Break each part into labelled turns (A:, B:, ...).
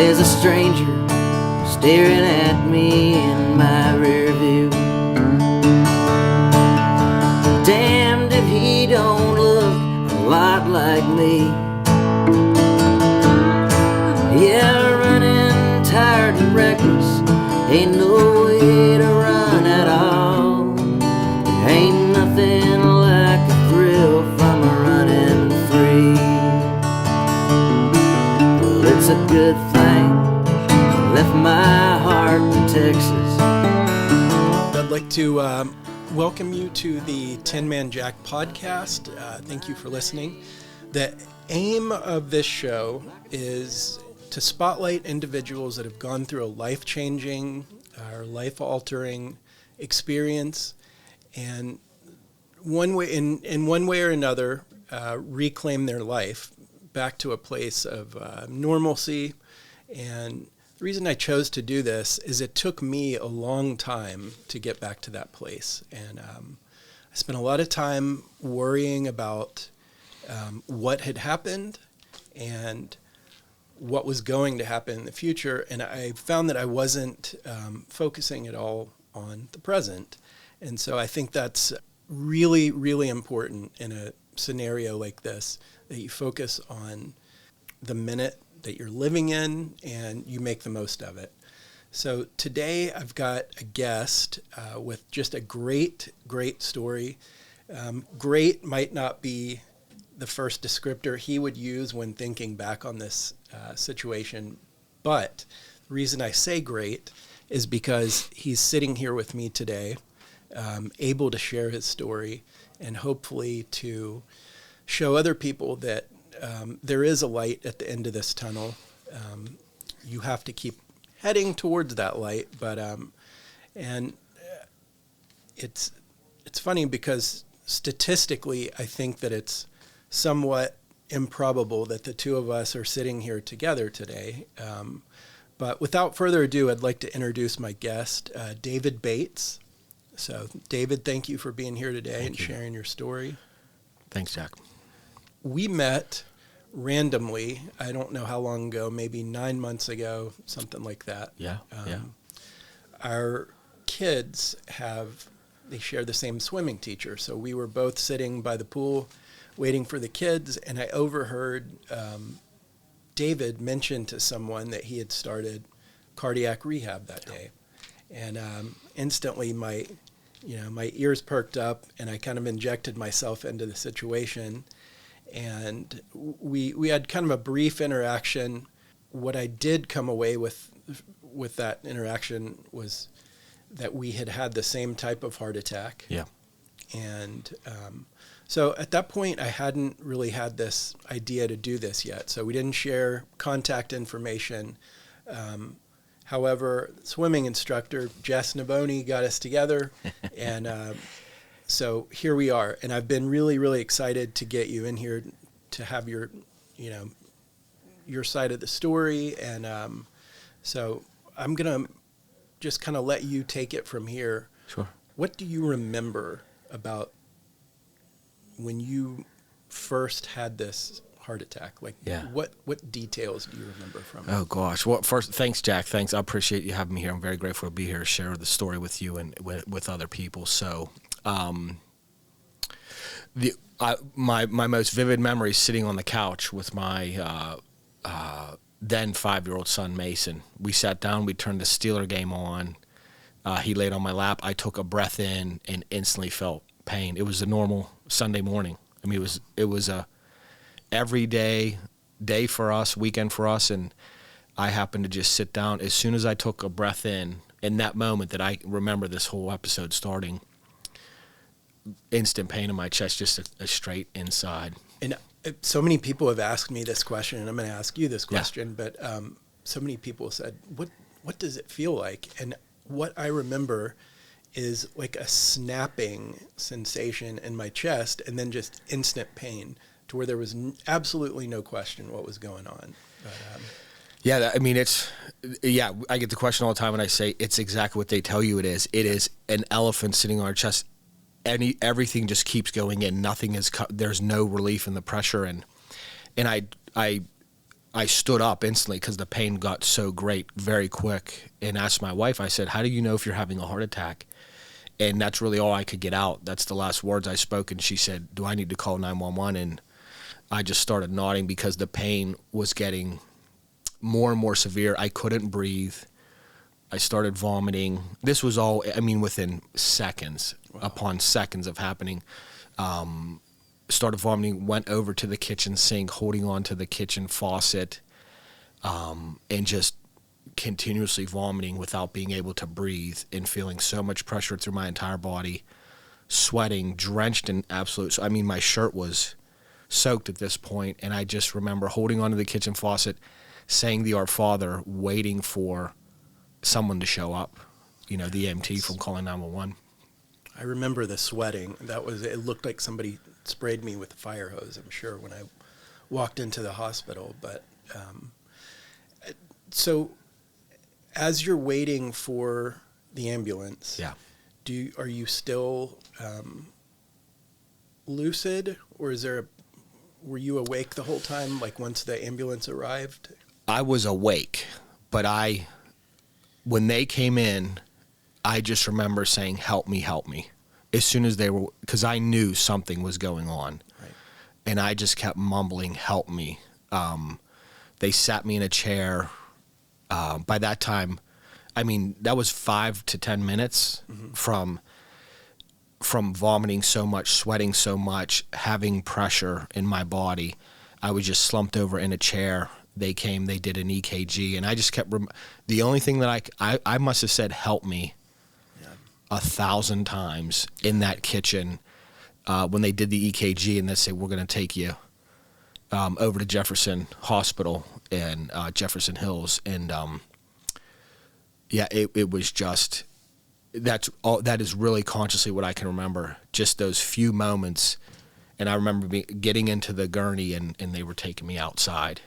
A: There's a stranger staring at me in my rear view. Damned if he don't look a lot like me. Yeah, running, tired and reckless, ain't no way to run at all. There ain't nothing like a thrill from a running free. Well, it's a good thing I left my heart in Texas.
B: I'd like to welcome you to the 10-Man Jack podcast. Thank you for listening. The aim of this show is to spotlight individuals that have gone through a life-changing or life-altering experience, and one way, in one way or another, reclaim their life back to a place of normalcy. And the reason I chose to do this is it took me a long time to get back to that place, and I spent a lot of time worrying about what had happened and what was going to happen in the future, and I found that I wasn't focusing at all on the present. And so I think that's really, really important in a scenario like this, that you focus on the minute that you're living in and you make the most of it. So today I've got a guest with just a great, great story. Great might not be the first descriptor he would use when thinking back on this situation. But the reason I say great is because he's sitting here with me today, able to share his story and hopefully to show other people that there is a light at the end of this tunnel. You have to keep heading towards that light, but and it's funny because statistically I think that it's somewhat improbable that the two of us are sitting here together today. But without further ado, I'd like to introduce my guest, David Bates. So, David, thank you for being here today and sharing your story.
C: Thanks, Jack.
B: We met randomly, I don't know how long ago, maybe 9 months ago, something like that.
C: Yeah.
B: Our kids they share the same swimming teacher. So we were both sitting by the pool waiting for the kids, and I overheard David mention to someone that he had started cardiac rehab that day. And instantly my ears perked up, and I kind of injected myself into the situation. And we had kind of a brief interaction. What I did come away with that interaction was that we had the same type of heart attack.
C: Yeah.
B: And so at that point, I hadn't really had this idea to do this yet. So we didn't share contact information. However, swimming instructor Jess Naboni got us together, and so here we are. And I've been really, really excited to get you in here to have your side of the story. And so I'm gonna just kind of let you take it from here.
C: Sure.
B: What do you remember about when you first had this heart attack? Like, what details do you remember from it?
C: Oh gosh. Well, first, thanks, Jack. Thanks. I appreciate you having me here. I'm very grateful to be here to share the story with you and with other people. So, my most vivid memory is sitting on the couch with my then 5-year-old son Mason. We sat down. We turned the Steeler game on. He laid on my lap. I took a breath in and instantly felt pain. It was a normal Sunday morning. I mean, it was a everyday day for us, weekend for us, and I happened to just sit down. As soon as I took a breath in that moment that I remember this whole episode starting, instant pain in my chest, just a straight inside.
B: And so many people have asked me this question, and I'm going to ask you this question, but so many people said, what does it feel like? And what I remember is like a snapping sensation in my chest and then just instant pain to where there was absolutely no question what was going on. But,
C: I get the question all the time, and I say it's exactly what they tell you it is. It is an elephant sitting on our chest. Everything just keeps going in. Nothing is. There's no relief in the pressure, and I I stood up instantly because the pain got so great very quick, and asked my wife, I said, how do you know if you're having a heart attack? And that's really all I could get out. That's the last words I spoke. And she said, do I need to call 911? And I just started nodding because the pain was getting more and more severe. I couldn't breathe. I started vomiting. This was all, I mean, within seconds, upon seconds of happening. Started vomiting, went over to the kitchen sink, holding on to the kitchen faucet, and just continuously vomiting without being able to breathe and feeling so much pressure through my entire body, sweating, drenched in absolute, I mean, my shirt was soaked at this point, and I just remember holding onto the kitchen faucet, saying the Our Father, waiting for someone to show up, the EMT from calling 911.
B: I remember the sweating. It looked like somebody sprayed me with a fire hose, I'm sure, when I walked into the hospital. But so as you're waiting for the ambulance,
C: Yeah.
B: Are you still lucid, or were you awake the whole time, like once the ambulance arrived?
C: I was awake, but when they came in, I just remember saying, help me, help me. As soon as they were, because I knew something was going on.
B: Right.
C: And I just kept mumbling, help me. They sat me in a chair. By that time, I mean, that was 5 to 10 minutes from vomiting so much, sweating so much, having pressure in my body. I was just slumped over in a chair. They came, they did an EKG, and I just kept, the only thing that I must have said, help me, 1,000 times in that kitchen when they did the EKG, and they said, we're going to take you over to Jefferson Hospital in Jefferson Hills. And it was just, that is really consciously what I can remember, just those few moments. And I remember getting into the gurney, and they were taking me outside.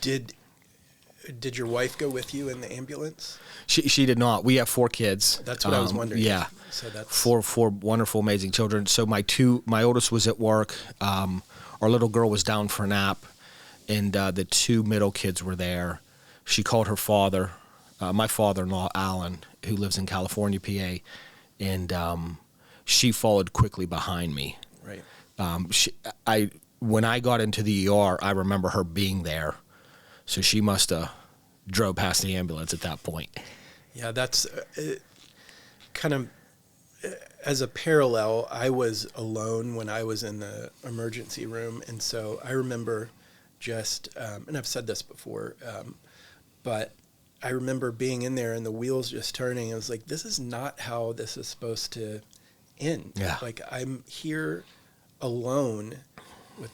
B: Did your wife go with you in the ambulance?
C: She did not. We have 4 kids.
B: That's what I was wondering.
C: Yeah.
B: So that's
C: four wonderful, amazing children. So my oldest was at work. Our little girl was down for a nap, and the 2 middle kids were there. She called her father, my father-in-law, Alan, who lives in California, PA, and she followed quickly behind me.
B: right.
C: When I got into the ER, I remember her being there. So she must have drove past the ambulance at that point.
B: Yeah, that's kind of as a parallel. I was alone when I was in the emergency room, and so I remember just, and I've said this before, but I remember being in there and the wheels just turning. I was like, this is not how this is supposed to end.
C: Yeah.
B: Like, I'm here alone with,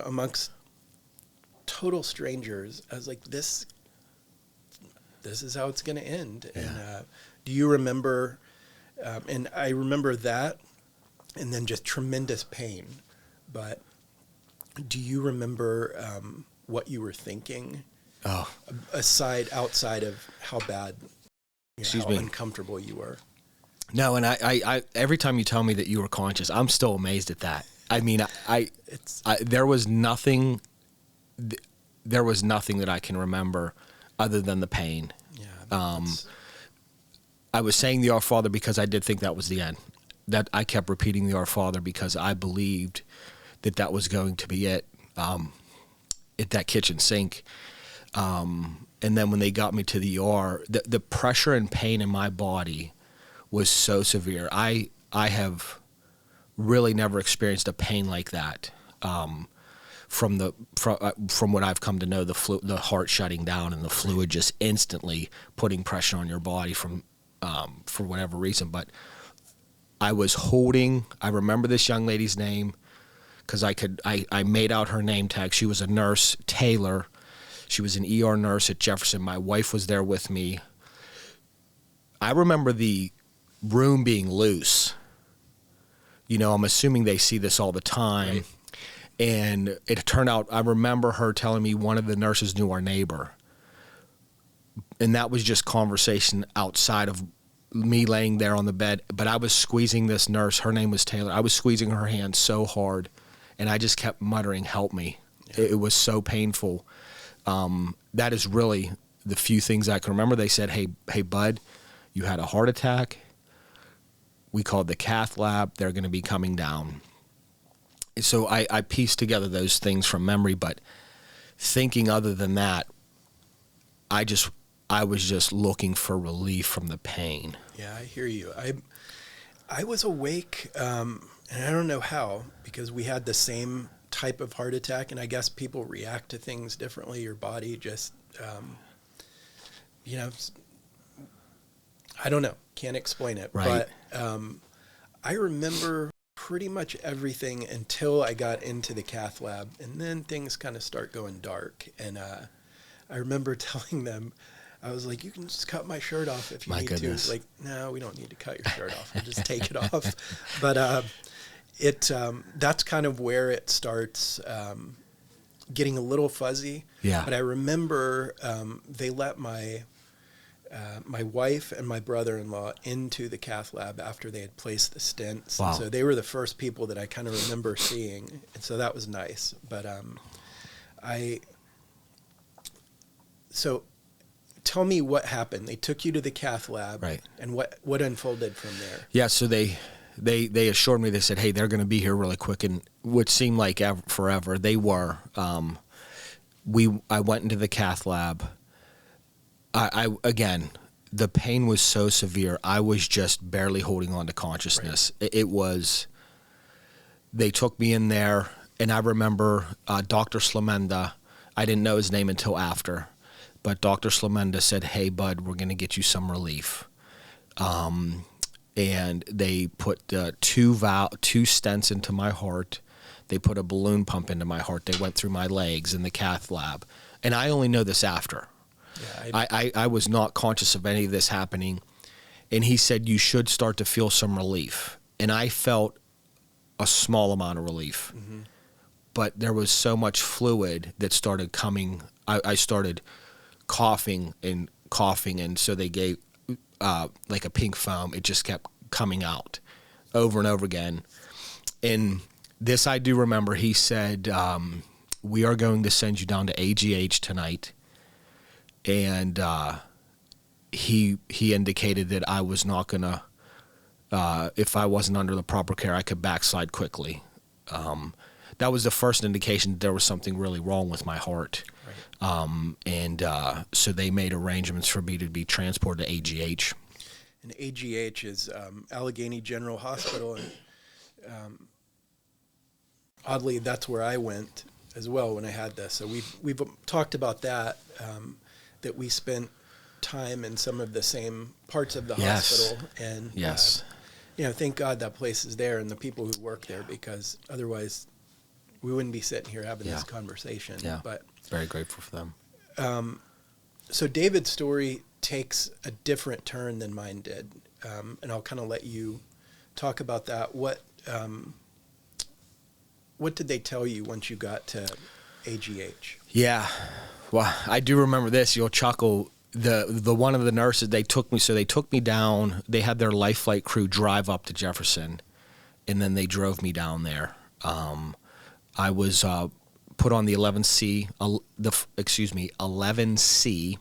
B: amongst total strangers. I was like, this is how it's going to end.
C: Yeah.
B: And do you remember, and I remember that, and then just tremendous pain, but do you remember what you were thinking?
C: Oh,
B: Outside of how bad,
C: Excuse
B: how
C: me.
B: uncomfortable you were.
C: no, and I every time you tell me that you were conscious, I'm still amazed at that. I mean, there was nothing that I can remember other than the pain.
B: Yeah.
C: I was saying the Our Father because I did think that was the end. That I kept repeating the Our Father because I believed that was going to be it. At that kitchen sink. And then when they got me to the ER, the pressure and pain in my body was so severe. I have really never experienced a pain like that. From what I've come to know, the heart shutting down and the fluid just instantly putting pressure on your body for whatever reason. But I remember this young lady's name because I made out her name tag. She was a nurse, Taylor. She was an ER nurse at Jefferson. My wife was there with me. I remember the room being loose. I'm assuming they see this all the time.
B: Right.
C: And it turned out, I remember her telling me one of the nurses knew our neighbor. And that was just conversation outside of me laying there on the bed. But I was squeezing this nurse. Her name was Taylor. I was squeezing her hand so hard. And I just kept muttering, help me.
B: Yeah.
C: It was so painful. That is really the few things I can remember. They said, hey, bud, you had a heart attack. We called the cath lab. They're going to be coming down. So I pieced together those things from memory, but thinking other than that, I was just looking for relief from the pain.
B: Yeah, I hear you. I was awake, and I don't know how, because we had the same type of heart attack, and I guess people react to things differently. Your body just, I don't know, can't explain it.
C: Right.
B: But I remember pretty much everything until I got into the cath lab, and then things kind of start going dark. And I remember telling them, I was like, you can just cut my shirt off if you need to. Like, no, we don't need to cut your shirt off. We'll just take it off. But that's kind of where it starts getting a little fuzzy.
C: Yeah.
B: But I remember they let my wife and my brother-in-law into the cath lab after they had placed the stents.
C: Wow.
B: So they were the first people that I kind of remember seeing. And so that was nice. But so tell me what happened. They took you to the cath lab.
C: Right.
B: And what unfolded from there?
C: Yeah, so they assured me, they said, hey, they're going to be here really quick, and what seemed like forever. They were. I went into the cath lab. I again, the pain was so severe. I was just barely holding on to consciousness. Right. It was. They took me in there, and I remember Dr. Slamenda. I didn't know his name until after, but Dr. Slamenda said, "Hey, bud, we're going to get you some relief." And they put two stents into my heart. They put a balloon pump into my heart. They went through my legs in the cath lab, and I only know this after. Yeah, I was not conscious of any of this happening, and he said, you should start to feel some relief. And I felt a small amount of relief, mm-hmm. but there was so much fluid that started coming. I started coughing, and so they gave like a pink foam. It just kept coming out over and over again. And this I do remember. He said, we are going to send you down to AGH tonight. And he indicated that I was not going to, if I wasn't under the proper care, I could backslide quickly. That was the first indication that there was something really wrong with my heart. Right. So they made arrangements for me to be transported to AGH.
B: And AGH is Allegheny General Hospital. And oddly, that's where I went as well when I had this. So we've talked about that. That we spent time in some of the same parts of the hospital, and
C: yes,
B: thank God that place is there and the people who work there, because otherwise we wouldn't be sitting here having this conversation.
C: Yeah,
B: but
C: very grateful for them.
B: So David's story takes a different turn than mine did, and I'll kind of let you talk about that. What did they tell you once you got to AGH?
C: Yeah. Well, I do remember this. You'll chuckle. The one of the nurses, they took me down. They had their life flight crew drive up to Jefferson, and then they drove me down there. I was put on the 11C, 11C,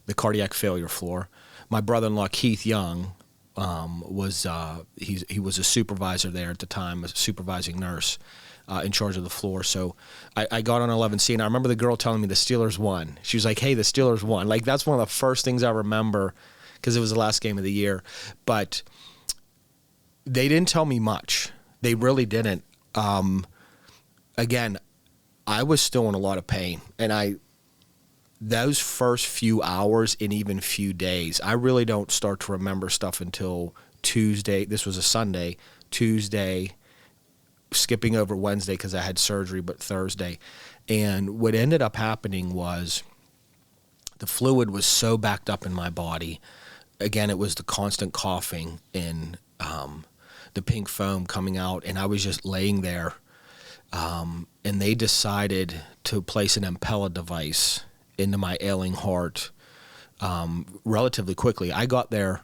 C: the cardiac failure floor. My brother-in-law Keith Young was he was a supervisor there at the time, a supervising nurse. In charge of the floor. So I got on 11C, and I remember the girl telling me the Steelers won. She was like, hey, the Steelers won. Like, that's one of the first things I remember, because it was the last game of the year. But they didn't tell me much. They really didn't. Again, I was still in a lot of pain, and those first few hours and even few days, I really don't start to remember stuff until Tuesday. This was a Sunday. Tuesday, skipping over Wednesday because I had surgery, but Thursday. And what ended up happening was the fluid was so backed up in my body. Again, it was the constant coughing and the pink foam coming out, and I was just laying there. And they decided to place an Impella device into my ailing heart relatively quickly. I got there.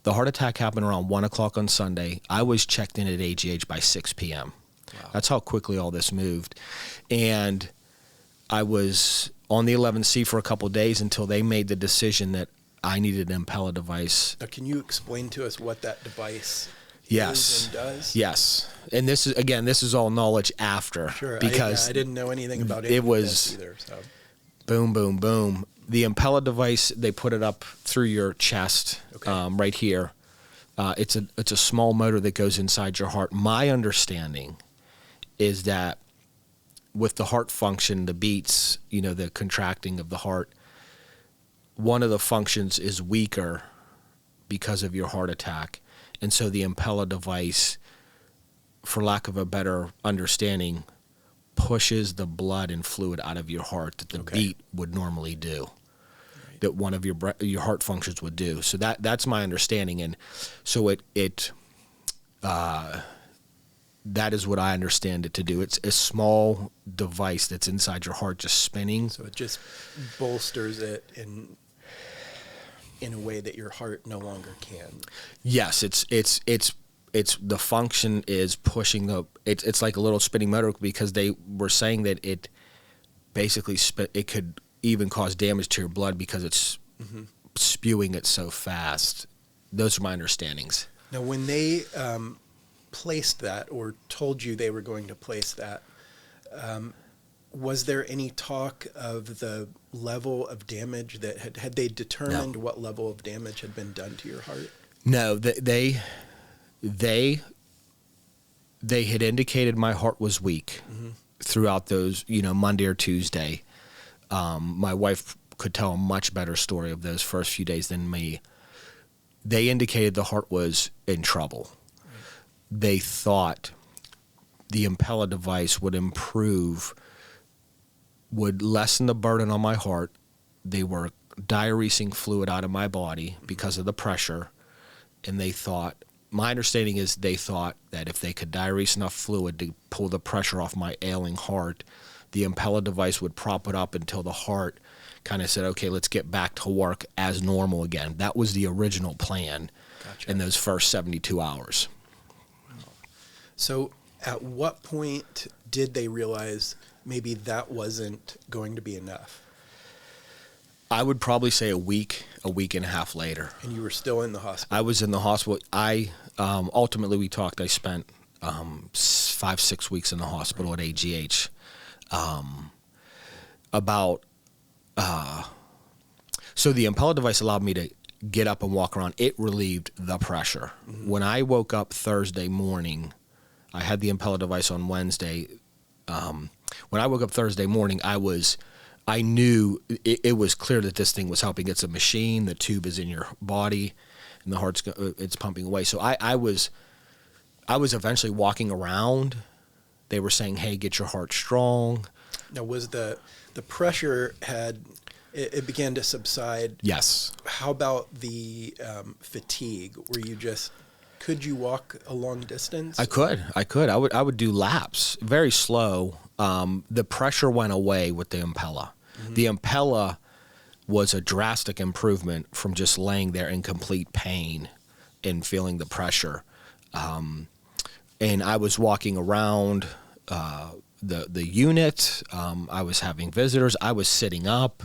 C: The heart attack happened around 1 o'clock on Sunday. I was checked in at AGH by 6 p.m. Wow. That's how quickly all this moved. And I was on the 11C for a couple of days until they made the decision that I needed an Impella device.
B: Now, can you explain to us what that device
C: Yes.
B: is and does?
C: Yes. And this is all knowledge after.
B: Sure.
C: Because
B: I didn't know anything about
C: it was
B: either. So.
C: boom, boom, boom. The Impella device, they put it up through your chest,
B: Okay.
C: right here. It's a small motor that goes inside your heart. My understanding is that with the heart function, the beats, the contracting of the heart, one of the functions is weaker because of your heart attack. And so the Impella device, for lack of a better understanding, pushes the blood and fluid out of your heart that the beat would normally do, that one of your heart functions would do. So that's my understanding. And so that is what I understand it to do. It's a small device that's inside your heart just spinning.
B: So it just bolsters it in a way that your heart no longer can.
C: Yes, it's the function is pushing it's like a little spinning motor, because they were saying that it basically it could even cause damage to your blood because it's spewing it so fast. Those are my understandings.
B: Now, when they placed that or told you they were going to place that, was there any talk of the level of damage that had they determined what level of damage had been done to your heart?
C: No, they had indicated my heart was weak throughout those, Monday or Tuesday. My wife could tell a much better story of those first few days than me. They indicated the heart was in trouble. Right. They thought the Impella device would lessen the burden on my heart. They were diuresing fluid out of my body because of the pressure. And my understanding is they thought that if they could diurese enough fluid to pull the pressure off my ailing heart, the Impella device would prop it up until the heart kind of said, okay, let's get back to work as normal again. That was the original plan. Gotcha. In those first 72 hours.
B: So at what point did they realize maybe that wasn't going to be enough?
C: I would probably say a week and a half later.
B: And you were still in the hospital?
C: I was in the hospital. Ultimately we talked, I spent 5-6 weeks in the hospital at AGH. So the Impella device allowed me to get up and walk around. It relieved the pressure. Mm-hmm. When I woke up Thursday morning, I had the Impella device on Wednesday. When I woke up Thursday morning, I knew it was clear that this thing was helping. It's a machine. The tube is in your body, and the heart's it's pumping away. So I was eventually walking around. They were saying, "Hey, get your heart strong."
B: Now, was the pressure it began to subside?
C: Yes.
B: How about the fatigue? Could you walk a long distance?
C: I could. I would do laps, very slow. The pressure went away with the Impella. Mm-hmm. The Impella was a drastic improvement from just laying there in complete pain and feeling the pressure. And I was walking around the unit. I was having visitors. I was sitting up.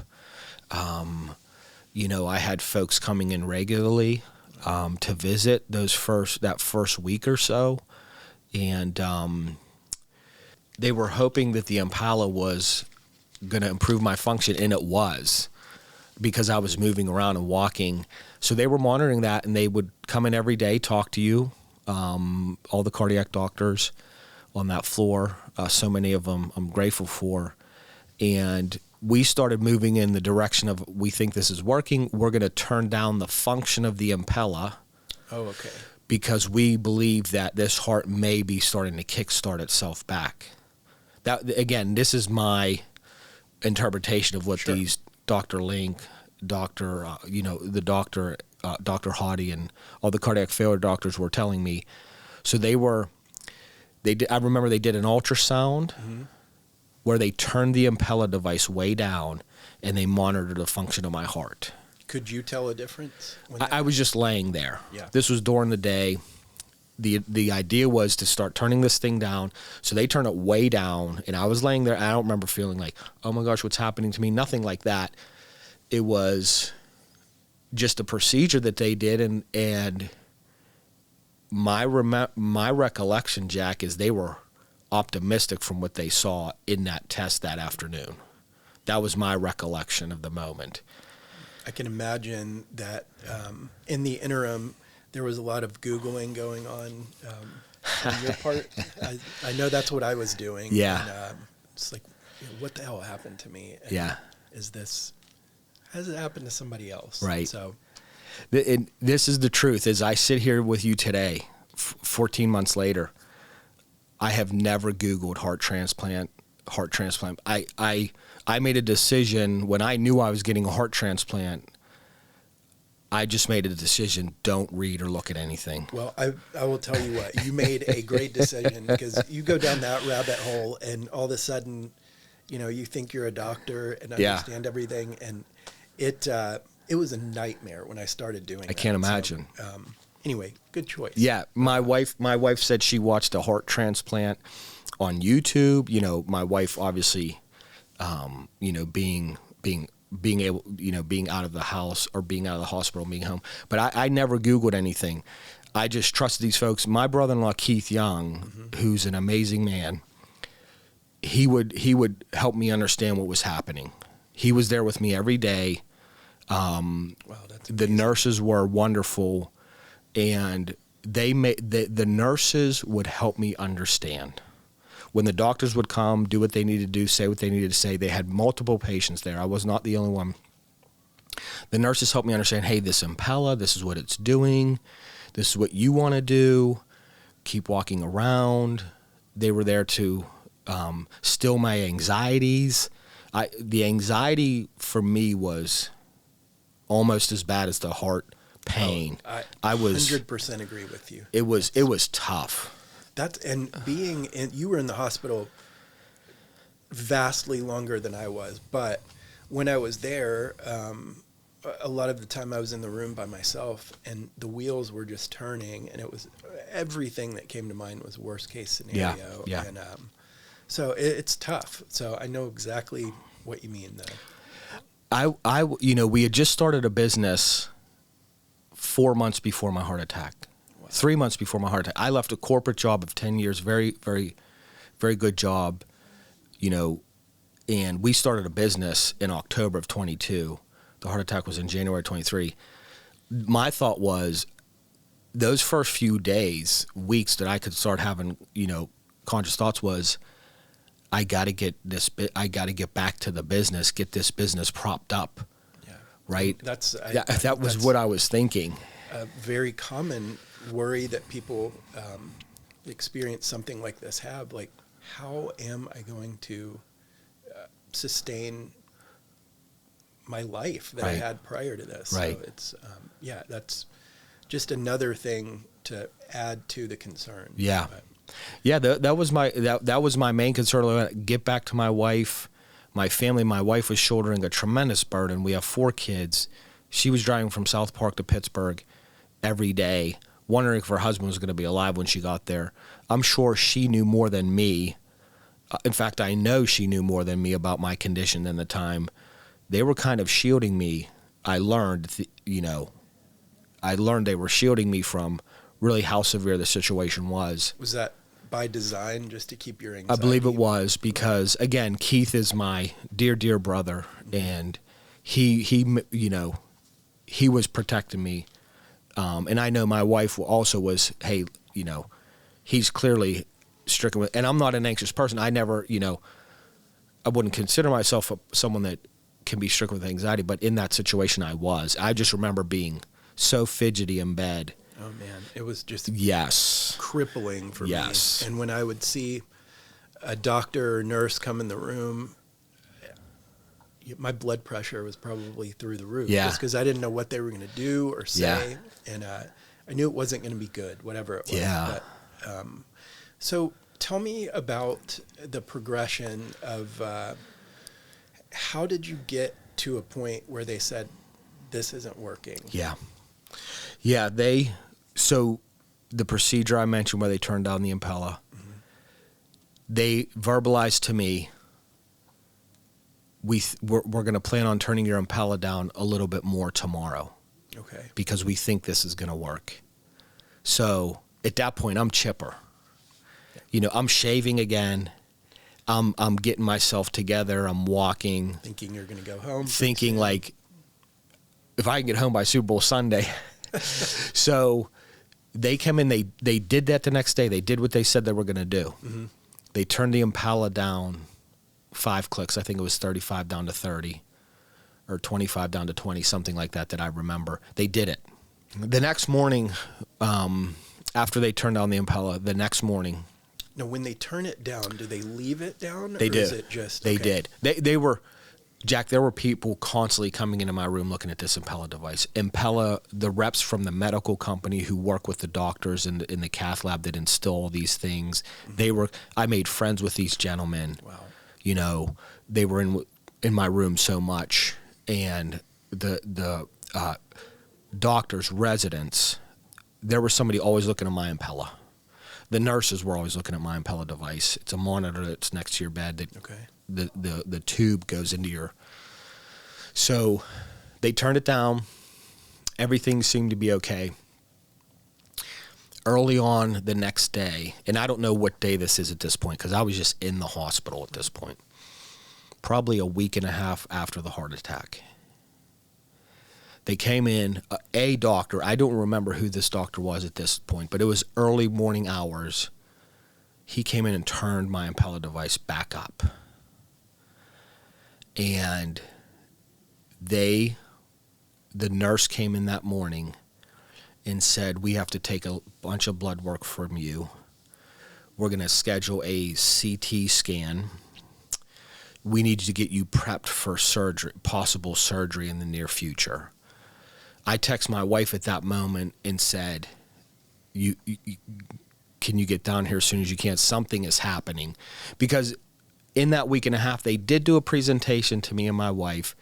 C: I had folks coming in regularly to visit that first week or so, and they were hoping that the Impella was going to improve my function, and it was, because I was moving around and walking. So they were monitoring that, and they would come in every day, talk to you, all the cardiac doctors on that floor, so many of them I'm grateful for, and we started moving in the direction of, we think this is working. We're going to turn down the function of the Impella.
B: Oh, okay.
C: Because we believe that this heart may be starting to kickstart itself back. That, again, this is my interpretation of what these Dr. Link, Dr. Dr. Hottie, and all the cardiac failure doctors were telling me. So I remember they did an ultrasound. Mm-hmm. Where they turned the Impella device way down and they monitored the function of my heart.
B: Could you tell a difference?
C: I was just laying there.
B: Yeah.
C: This was during the day. the idea was to start turning this thing down. So they turned it way down, and I was laying there. I don't remember feeling like, oh my gosh, what's happening to me? Nothing like that. It was just a procedure that they did, and my recollection, Jack, is they were optimistic from what they saw in that test that afternoon. That was my recollection of the moment.
B: I can imagine that in the interim, there was a lot of Googling going on your part. I know that's what I was doing.
C: Yeah.
B: And, it's like, what the hell happened to me? And
C: Yeah.
B: Has it happened to somebody else?
C: Right.
B: So
C: this is the truth. As I sit here with you today, 14 months later, I have never Googled heart transplant. I made a decision when I knew I was getting a heart transplant. I just made a decision, don't read or look at anything.
B: Well, I will tell you what, you made a great decision, because you go down that rabbit hole and all of a sudden, you think you're a doctor and understand everything. And it was a nightmare when I started doing that.
C: I can't imagine.
B: So, anyway, good choice.
C: Yeah. My wife said she watched a heart transplant on YouTube. My wife obviously, being able, being out of the house or being out of the hospital, being home. But I never Googled anything. I just trusted these folks. My brother-in-law, Keith Young, who's an amazing man, he would help me understand what was happening. He was there with me every day.
B: Wow, that's
C: the
B: amazing.
C: nurses were wonderful, and the nurses would help me understand. When the doctors would come, do what they needed to do, say what they needed to say, they had multiple patients there. I was not the only one. The nurses helped me understand, hey, this Impella, this is what it's doing. This is what you want to do. Keep walking around. They were there to still my anxieties. The anxiety for me was almost as bad as the heart pain.
B: I was 100% agree with you.
C: It was tough.
B: You were in the hospital vastly longer than I was, but when I was there, a lot of the time I was in the room by myself, and the wheels were just turning, and it was everything that came to mind was worst case scenario.
C: Yeah.
B: And so it's tough. So I know exactly what you mean, though.
C: We had just started a business 4 months before my heart attack. 3 months before my heart attack. I left a corporate job of 10 years, very, very, very good job, and we started a business in October of 22. The heart attack was in January 23. My thought was those first few days, weeks that I could start having, conscious thoughts was, I got to get back to the business, get this business propped up.
B: Yeah.
C: Right? That was
B: that's
C: what I was thinking.
B: A very common worry that people experience something like this have, like, how am I going to sustain my life that I had prior to this?
C: Right.
B: So it's that's just another thing to add to the concern.
C: Yeah.
B: But,
C: Yeah, that was my main concern. Get back to my wife, my family. My wife was shouldering a tremendous burden. We have 4 kids. She was driving from South Park to Pittsburgh every day, wondering if her husband was going to be alive when she got there. I'm sure she knew more than me. In fact, I know she knew more than me about my condition than the time. They were kind of shielding me. I learned they were shielding me from really how severe the situation was.
B: was that by design, just to keep your anxiety?
C: I believe it was because, again, Keith is my dear, dear brother, and he was protecting me. And I know my wife also was, hey, he's clearly stricken with, and I'm not an anxious person. I never, I wouldn't consider myself someone that can be stricken with anxiety, but in that situation I was. I just remember being so fidgety in bed.
B: Oh man, it was just crippling for me. And when I would see a doctor or nurse come in the room, my blood pressure was probably through the roof.
C: Yeah.
B: Just because I didn't know what they were going to do or say.
C: Yeah.
B: And I knew it wasn't going to be good, whatever it was.
C: Yeah.
B: But, so tell me about the progression of how did you get to a point where they said, this isn't working?
C: Yeah. So the procedure I mentioned where they turned down the Impella, they verbalized to me, we're going to plan on turning your Impella down a little bit more tomorrow.
B: Okay.
C: Because we think this is going to work. So at that point, I'm chipper. You know, I'm shaving again. I'm getting myself together. I'm walking.
B: Thinking you're going to go home.
C: Thinking like, if I can get home by Super Bowl Sunday. So they come in, they did that the next day. They did what they said they were going to do. Mm-hmm. They turned the Impella down 5 clicks. I think it was 35 down to 30 or 25 down to 20, something like that I remember. They did it. The next morning, after they turned down the Impella, the next morning.
B: Now, when they turn it down, do they leave it down?
C: They did.
B: Is it just,
C: they did. They were, Jack, there were people constantly coming into my room looking at this Impella device. Impella, the reps from the medical company who work with the doctors in the cath lab that install these things, I made friends with these gentlemen.
B: Wow.
C: You know, they were in my room so much. And the doctors, residents, there was somebody always looking at my Impella. The nurses were always looking at my Impella device. It's a monitor that's next to your bed. That the tube goes into your. So they turned it down. Everything seemed to be okay. Early on the next day, and I don't know what day this is at this point because I was just in the hospital at this point. Probably a week and a half after the heart attack. They came in, a doctor, I don't remember who this doctor was at this point, but it was early morning hours. He came in and turned my Impella device back up. And the nurse came in that morning and said, we have to take a bunch of blood work from you. We're going to schedule a CT scan. We need to get you prepped for surgery, possible surgery in the near future. I text my wife at that moment and said, can you get down here as soon as you can? Something is happening. Because in that week and a half, they did do a presentation to me and my wife.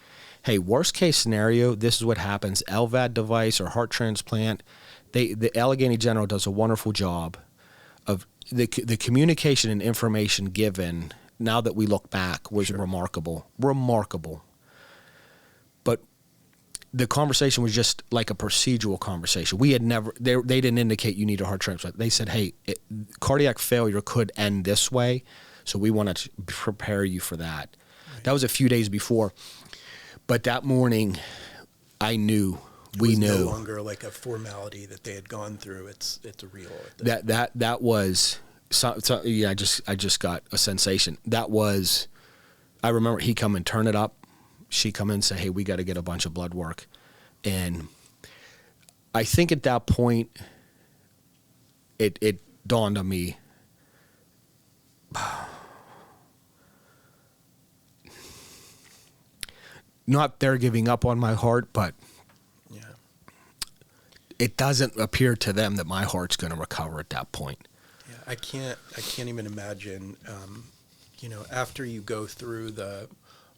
C: Hey, worst case scenario, this is what happens. LVAD device or heart transplant. The Allegheny General does a wonderful job of the communication and information given. Now that we look back, was remarkable. But the conversation was just like a procedural conversation. We had never, they didn't indicate you need a heart transplant. They said, hey, cardiac failure could end this way, so we want to prepare you for that. Right. That was a few days before. But that morning, I knew, we knew. It was
B: no longer like a formality that they had gone through. It's a real.
C: That was, yeah, I just got a sensation. That was, I remember he come and turn it up. She come in and say, hey, we got to get a bunch of blood work. And I think at that point, it dawned on me, not they're giving up on my heart, but
B: yeah,
C: it doesn't appear to them that my heart's going to recover at that point.
B: Yeah, I can't even imagine, after you go through the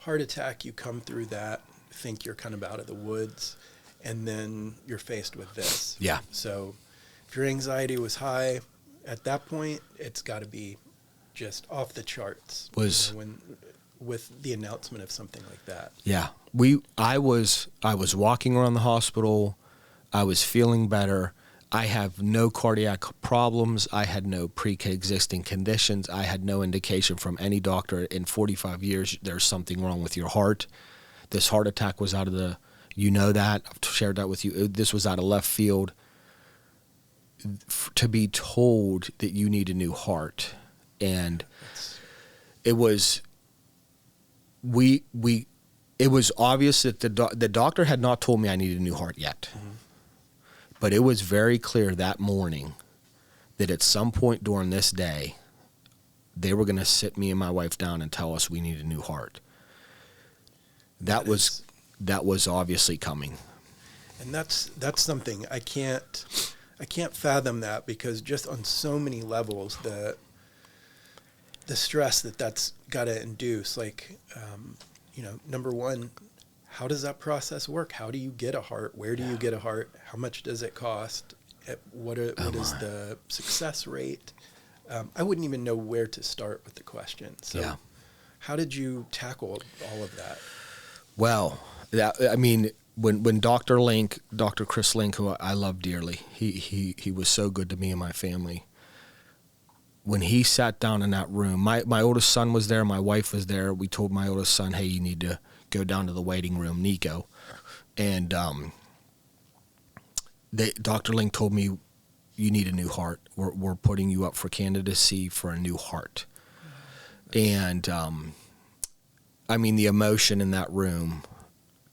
B: heart attack, you come through that, think you're kind of out of the woods, and then you're faced with this.
C: Yeah.
B: So if your anxiety was high at that point, it's got to be just off the charts. With the announcement of something like that.
C: Yeah. I was walking around the hospital. I was feeling better. I have no cardiac problems. I had no pre-existing conditions. I had no indication from any doctor in 45 years there's something wrong with your heart. This heart attack was out of the, that. I've shared that with you. This was out of left field. To be told that you need a new heart. And it was, it was obvious that the doctor had not told me I needed a new heart yet. Mm-hmm. But it was very clear that morning that at some point during this day, they were going to sit me and my wife down and tell us we need a new heart. That was obviously coming. And
B: that's something I can't fathom that, because just on so many levels, the stress that's got to induce, number one, how does that process work? How do you get a heart? Where do you get a heart? How much does it cost? What is the success rate? I wouldn't even know where to start with the question. So how did you tackle all of that?
C: Well, when Dr. Chris Link, who I love dearly, he was so good to me and my family. When he sat down in that room, my oldest son was there, my wife was there. We told my oldest son, hey, you need to go down to the waiting room, Nico. And Dr. Link told me, you need a new heart. We're putting you up for candidacy for a new heart. And the emotion in that room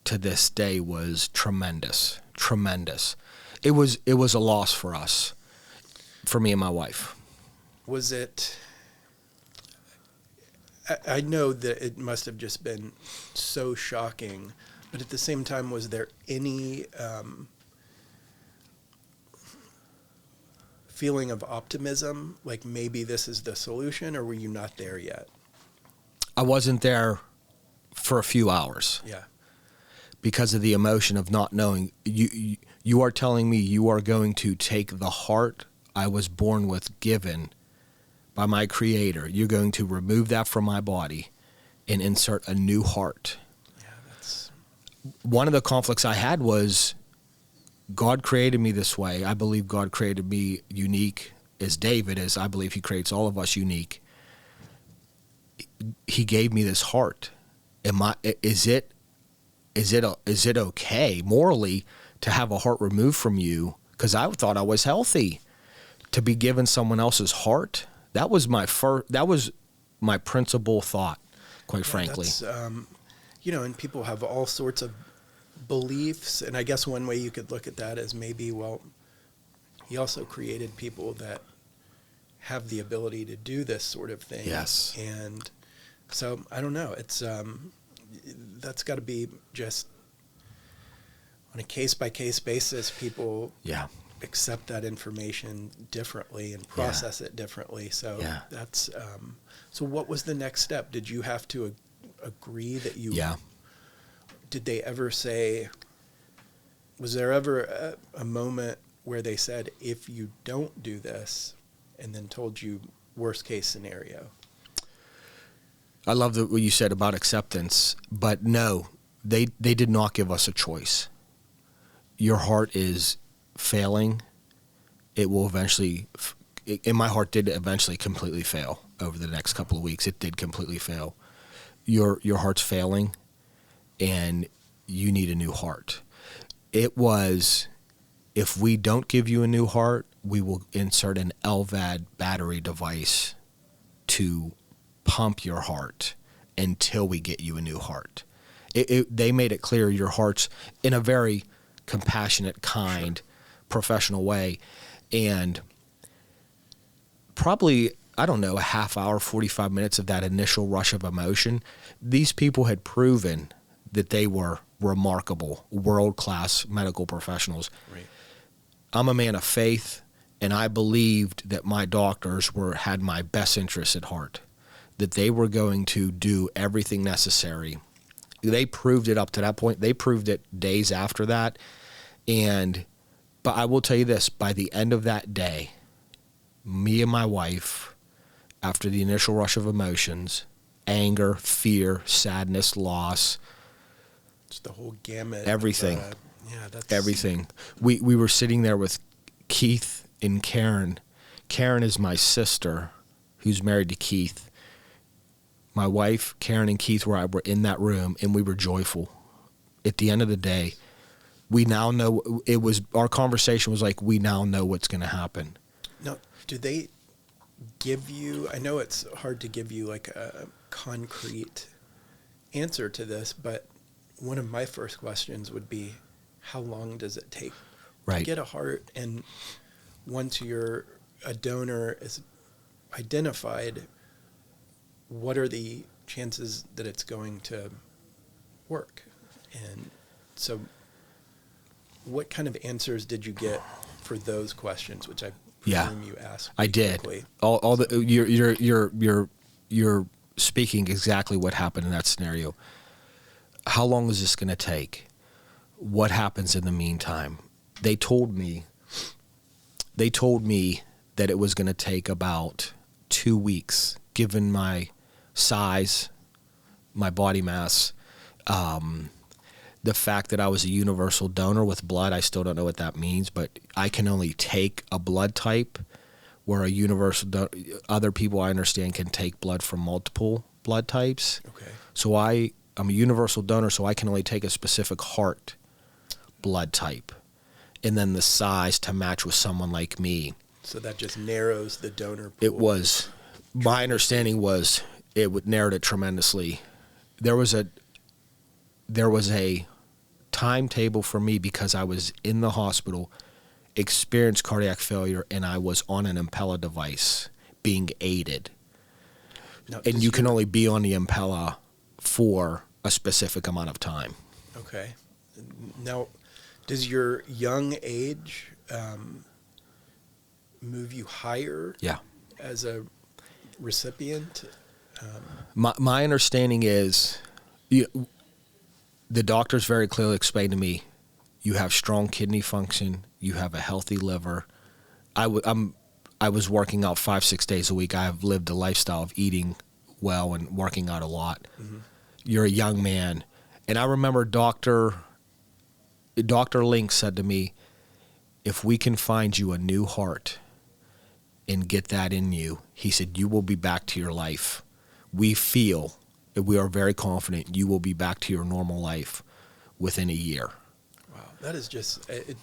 C: to this day was tremendous. It was a loss for us, for me and my wife.
B: Was it, I know that it must have just been so shocking, but at the same time, was there any feeling of optimism, like maybe this is the solution, or were you not there yet?
C: I wasn't there for a few hours.
B: Yeah.
C: Because of the emotion of not knowing. You are telling me you are going to take the heart I was born with, given by my Creator. You're going to remove that from my body and insert a new heart.
B: Yeah, that's...
C: One of the conflicts I had was, God created me this way. I believe God created me unique as David is. I believe he creates all of us unique. He gave me this heart. Is it okay morally to have a heart removed from you? Because I thought I was healthy. To be given someone else's heart, that was my principal thought, quite frankly.
B: That's, and people have all sorts of beliefs, and I guess one way you could look at that is maybe, well, he also created people that have the ability to do this sort of thing.
C: Yes.
B: And so I don't know. It's that's got to be just on a case-by-case basis. People accept that information differently and process it differently. So that's so what was the next step? Did you have to agree that you did they ever say, was there ever a moment where they said, if you don't do this, and then told you worst case scenario?
C: I love what you said about acceptance, but no, they did not give us a choice. Your heart is failing. It will eventually, and my heart did eventually completely fail over the next couple of weeks. It did completely fail. Your heart's failing, and you need a new heart. It was, if we don't give you a new heart, we will insert an LVAD battery device to pump your heart until we get you a new heart. They made it clear your heart's in a very compassionate, kind, professional way. And probably, I don't know, a half hour, 45 minutes of that initial rush of emotion, these people had proven that they were remarkable, world-class medical professionals.
B: Right.
C: I'm a man of faith, and I believed that my doctors had my best interests at heart, that they were going to do everything necessary. They proved it up to that point. They proved it days after that. But I will tell you this, by the end of that day, me and my wife, after the initial rush of emotions, anger, fear, sadness, loss,
B: it's the whole gamut.
C: Everything.
B: That's
C: everything. We were sitting there with Keith and Karen. Karen is my sister, who's married to Keith. My wife, Karen, and Keith were in that room, and we were joyful. At the end of the day, we now know, our conversation was like, we now know what's going to happen.
B: Now, do they give you, I know it's hard to give you like a concrete answer to this, but one of my first questions would be, how long does it take to get a heart? And once a donor is identified, what are the chances that it's going to work? And so what kind of answers did you get for those questions, which I presume you asked?
C: I did.
B: Quickly.
C: You're speaking exactly what happened in that scenario. How long is this going to take? What happens in the meantime? They told me they told me that it was going to take about 2 weeks, given my size, my body mass, the fact that I was a universal donor with blood. I still don't know what that means, but I can only take a blood type, where a universal other people, I understand, can take blood from multiple blood types.
B: Okay.
C: So I'm a universal donor, so I can only take a specific heart blood type, and then the size to match with someone like me.
B: So that just narrows the donor pool.
C: It was, my understanding was, narrowed it tremendously. There was a timetable for me, because I was in the hospital, experienced cardiac failure, and I was on an Impella device being aided.
B: Now,
C: And you can only be on the Impella for a specific amount of time.
B: Okay. Now, does your young age move you higher?
C: Yeah.
B: As a recipient?
C: My understanding is, the doctors very clearly explained to me, you have strong kidney function, you have a healthy liver. I was working out 5-6 days a week. I have lived a lifestyle of eating well and working out a lot. Mm-hmm. You're a young man. And I remember Dr. Link said to me, if we can find you a new heart and get that in you, he said, you will be back to your life. We are very confident you will be back to your normal life within a year.
B: Wow, that is just, it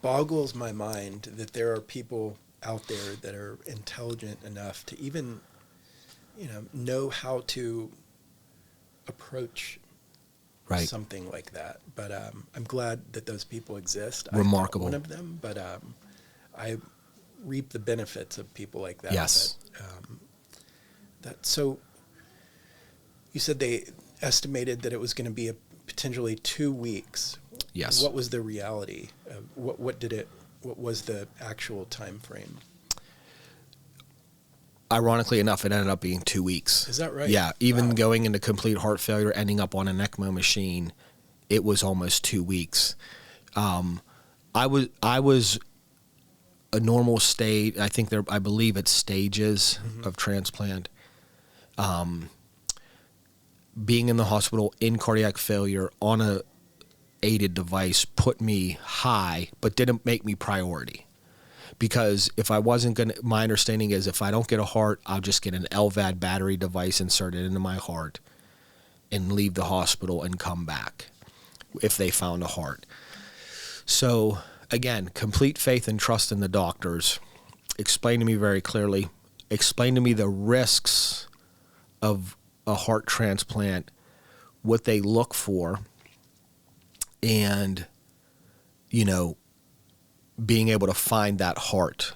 B: boggles my mind that there are people out there that are intelligent enough to even, know how to approach something like that. But I'm glad that those people exist.
C: Remarkable.
B: I'm not one of them, but I reap the benefits of people like that.
C: Yes.
B: So you said they estimated that it was going to be potentially 2 weeks.
C: Yes.
B: What was the reality? What was the actual time frame?
C: Ironically enough, it ended up being 2 weeks.
B: Is that right?
C: Yeah. Even
B: Wow.
C: going into complete heart failure, ending up on an ECMO machine, it was almost 2 weeks. I was a normal state. I believe it's stages of transplant. Being in the hospital in cardiac failure on a aided device put me high, but didn't make me priority. Because if I wasn't going to, my understanding is if I don't get a heart, I'll just get an LVAD battery device inserted into my heart and leave the hospital and come back if they found a heart. So again, complete faith and trust in the doctors. Explain to me very clearly, explain to me the risks of a heart transplant, what they look for, and, being able to find that heart.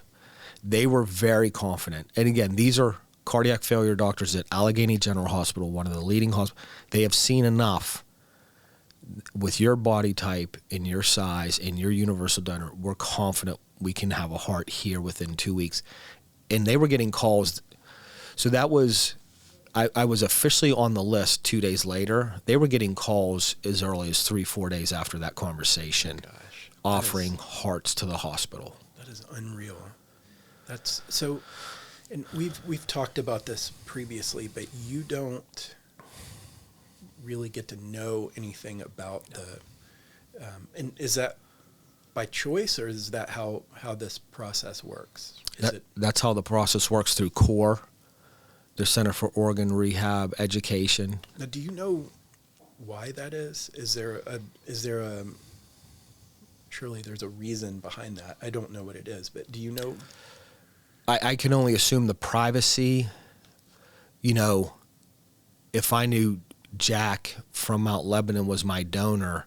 C: They were very confident. And again, these are cardiac failure doctors at Allegheny General Hospital, one of the leading hospitals. They have seen enough with your body type and your size and your universal donor. We're confident we can have a heart here within 2 weeks. And they were getting calls. So that was, I was officially on the list 2 days later. They were getting calls as early as 3-4 days after that conversation. Offering hearts to the hospital.
B: That is unreal. That's so, and we've talked about this previously, but you don't really get to know anything about the, and is that by choice, or is that how this process works?
C: That's how the process works through CORE, the Center for Organ Rehab Education.
B: Now, do you know why that is? Is there a surely there's a reason behind that. I don't know what it is, but do you know?
C: I can only assume the privacy. If I knew Jack from Mount Lebanon was my donor,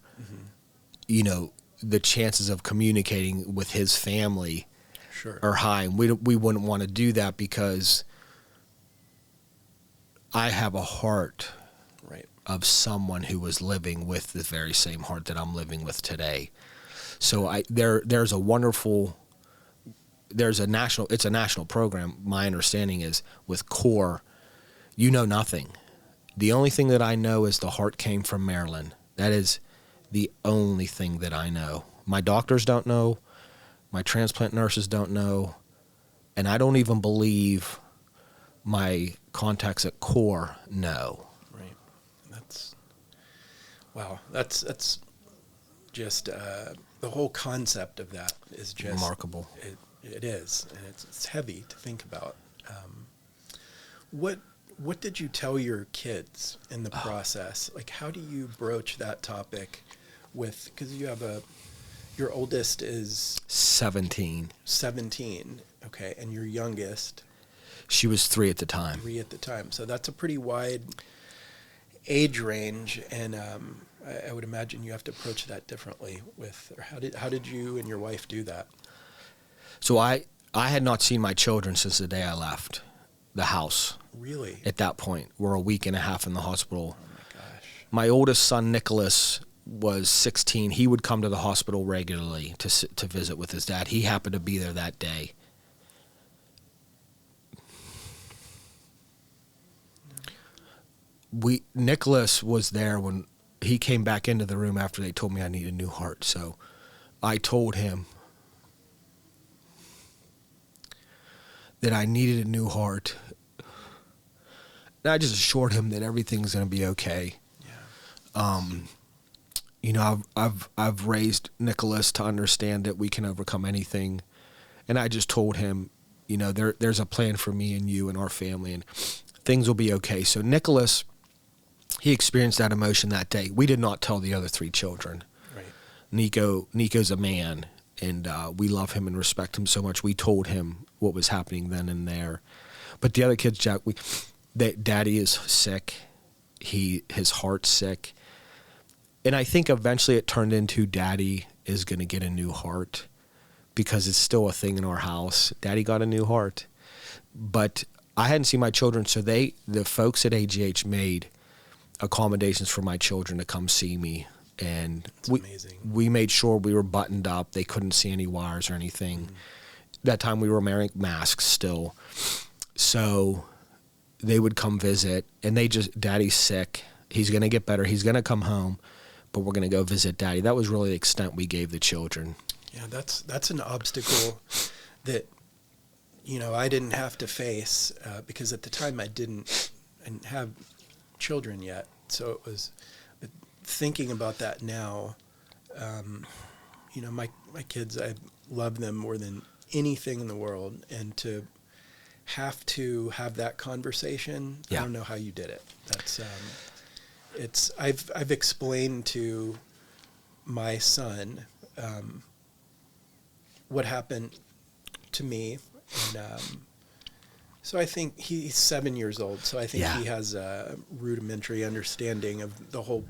C: the chances of communicating with his family are high. And we wouldn't want to do that because I have a heart of someone who was living with the very same heart that I'm living with today. So it's a national program. My understanding is with CORE, nothing. The only thing that I know is the heart came from Maryland. That is the only thing that I know. My doctors don't know. My transplant nurses don't know. And I don't even believe my contacts at CORE know.
B: Right. Wow. That's just the whole concept of that is just
C: Remarkable.
B: It is, and it's heavy to think about. What did you tell your kids in the process? Like, how do you broach that topic with? Because you have your oldest is
C: 17.
B: 17, okay, and your youngest,
C: She was 3 at the time.
B: 3 at the time. So that's a pretty wide age range, and I would imagine you have to approach that differently. How did you and your wife do that?
C: So I had not seen my children since the day I left the house.
B: Really?
C: At that point, we're a week and a half in the hospital.
B: Oh my gosh.
C: My oldest son, Nicholas, was 16. He would come to the hospital regularly to visit with his dad. He happened to be there that day. Nicholas was there when he came back into the room after they told me I need a new heart. So I told him that I needed a new heart. And I just assured him that everything's going to be okay.
B: Yeah.
C: You know, I've raised Nicholas to understand that we can overcome anything. And I just told him, you know, there's a plan for me and you and our family, and things will be okay. So Nicholas, he experienced that emotion that day. We did not tell the other 3 children.
B: Right.
C: Nico's a man, and we love him and respect him so much. We told him what was happening then and there. But the other kids, Jack, Daddy is sick. His heart's sick. And I think eventually it turned into Daddy is going to get a new heart, because it's still a thing in our house. Daddy got a new heart. But I hadn't seen my children, so the folks at AGH made accommodations for my children to come see me. And
B: amazing.
C: We made sure we were buttoned up. They couldn't see any wires or anything. Mm-hmm. That time we were wearing masks still. So they would come visit, and Daddy's sick. He's going to get better. He's going to come home, but we're going to go visit Daddy. That was really the extent we gave the children.
B: Yeah, that's an obstacle that, you know, I didn't have to face because at the time I didn't have children yet. So it was thinking about that now. You know, my kids, I love them more than anything in the world, and to have that conversation,
C: yeah.
B: I don't know how you did it. That's I've explained to my son what happened to me, and so I think he's 7 years old, so I think
C: yeah.
B: he has a rudimentary understanding of the whole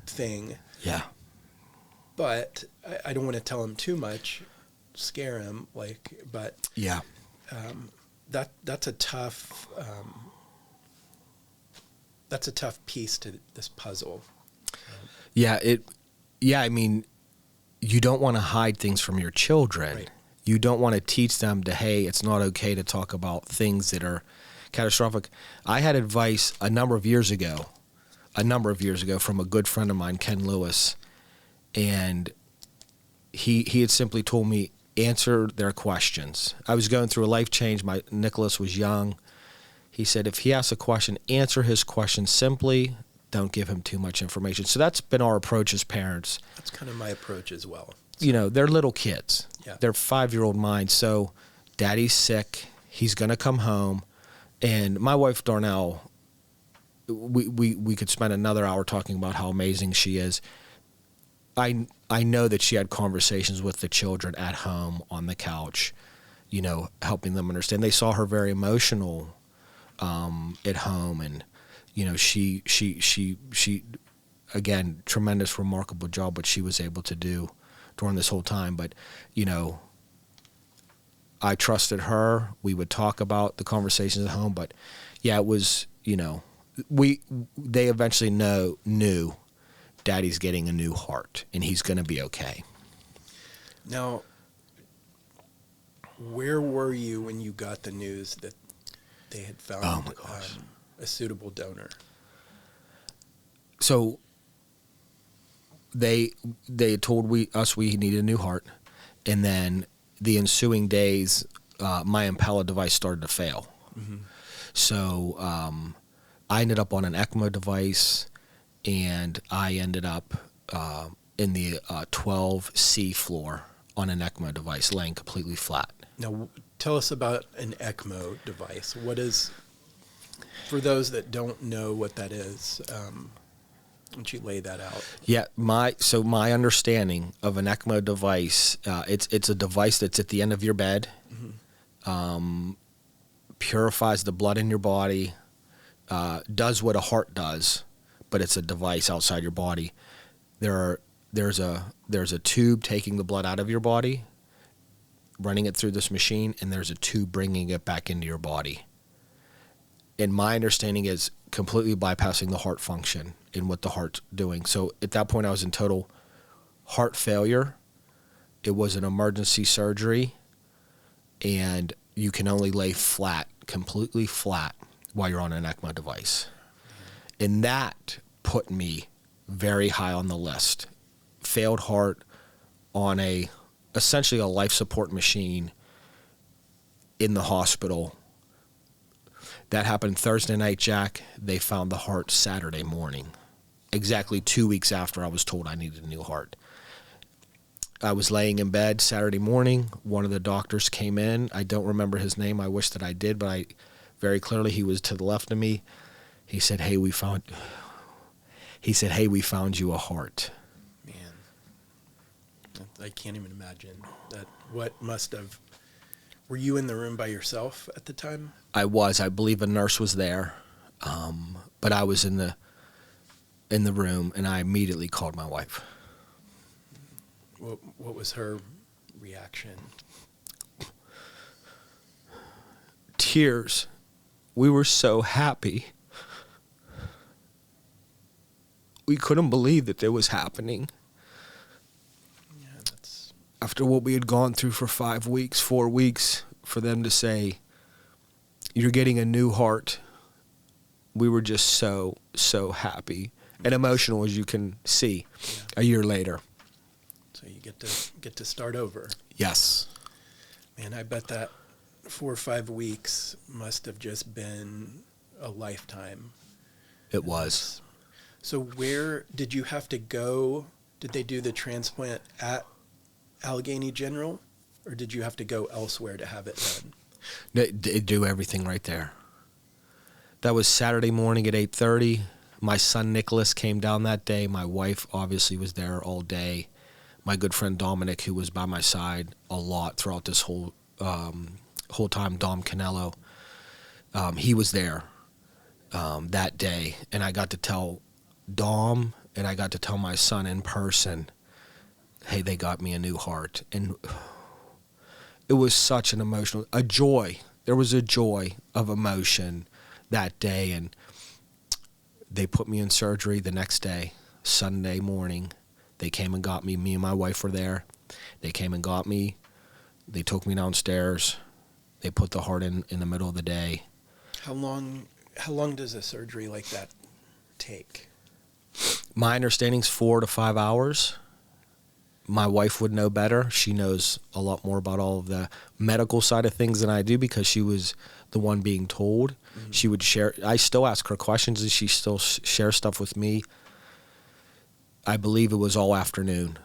B: thing.
C: Yeah.
B: But I don't want to tell him too much, scare him, but
C: yeah.
B: That's a tough piece to this puzzle.
C: Yeah, I mean, you don't want to hide things from your children.
B: Right.
C: You don't want to teach them hey, it's not okay to talk about things that are catastrophic. I had advice a number of years ago from a good friend of mine, Ken Lewis, and he had simply told me, answer their questions. I was going through a life change. Nicholas was young. He said, if he asks a question, answer his question simply. Don't give him too much information. So that's been our approach as parents.
B: That's kind of my approach as well.
C: You know, they're little kids.
B: Yeah.
C: They're 5-year-old minds. So Daddy's sick. He's going to come home. And my wife, Darnell, we could spend another hour talking about how amazing she is. I know that she had conversations with the children at home on the couch, you know, helping them understand. They saw her very emotional at home, and you know, she again, tremendous, remarkable job what she was able to do during this whole time. But you know, I trusted her. We would talk about the conversations at home, but yeah, it was, you know, they eventually knew Daddy's getting a new heart, and he's going to be okay.
B: Now, where were you when you got the news that they had found a suitable donor?
C: So they told us we needed a new heart, and then the ensuing days, my Impella device started to fail. So I ended up on an ECMO device, and I ended up in the 12C floor on an ECMO device, laying completely flat.
B: Now, tell us about an ECMO device. What is, for those that don't know what that is, why don't you lay that out?
C: Yeah, my understanding of an ECMO device, it's a device that's at the end of your bed, purifies the blood in your body, does what a heart does, but it's a device outside your body. There's a tube taking the blood out of your body, running it through this machine, and there's a tube bringing it back into your body. And my understanding is completely bypassing the heart function in what the heart's doing. So at that point, I was in total heart failure. It was an emergency surgery, and you can only lay flat, completely flat, while you're on an ECMO device. And that put me very high on the list. Failed heart on essentially a life support machine in the hospital. That happened Thursday night, Jack. They found the heart Saturday morning, exactly 2 weeks after I was told I needed a new heart. I was laying in bed Saturday morning. One of the doctors came in. I don't remember his name. I wish that I did, but very clearly he was to the left of me. He said, "Hey, we found you a heart."
B: Man, I can't even imagine that. What must have, were you in the room by yourself at the time?
C: I was. I believe a nurse was there, but I was in the room, and I immediately called my wife.
B: What was her reaction?
C: Tears. We were so happy. We couldn't believe that it was happening.
B: Yeah, that's...
C: After what we had gone through for 4 weeks, for them to say, "You're getting a new heart," we were just so happy and emotional, as you can see, a year later.
B: So you get to start over.
C: Yes.
B: Man, I bet that 4 or 5 weeks must have just been a lifetime.
C: It was.
B: So where did you have to go? Did they do the transplant at Allegheny General, or did you have to go elsewhere to have it done?
C: They do everything right there. That was Saturday morning at 8:30. My son Nicholas came down that day. My wife obviously was there all day. My good friend Dominic, who was by my side a lot throughout this whole time, Dom Canello, he was there that day. And I got to tell Dom, and I got to tell my son in person, "Hey, they got me a new heart." And it was such an a joy. There was a joy of emotion that day. And they put me in surgery the next day, Sunday morning. They came and got me. Me and my wife were there. They came and got me. They took me downstairs. They put the heart in the middle of the day.
B: How long does a surgery like that take?
C: My understanding is 4 to 5 hours. My wife would know better. She knows a lot more about all of the medical side of things than I do, because she was the one being told. Mm-hmm. She would share. I still ask her questions, and she still shares stuff with me. I believe it was all afternoon,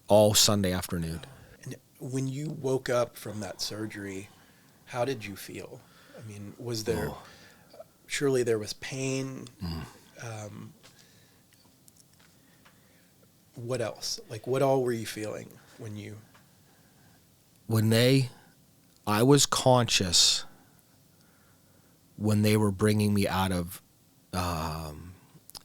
C: all Sunday afternoon.
B: And when you woke up from that surgery, how did you feel? I mean, was there, surely there was pain. What else? Like, what all were you feeling when you...
C: I was conscious when they were bringing me out of,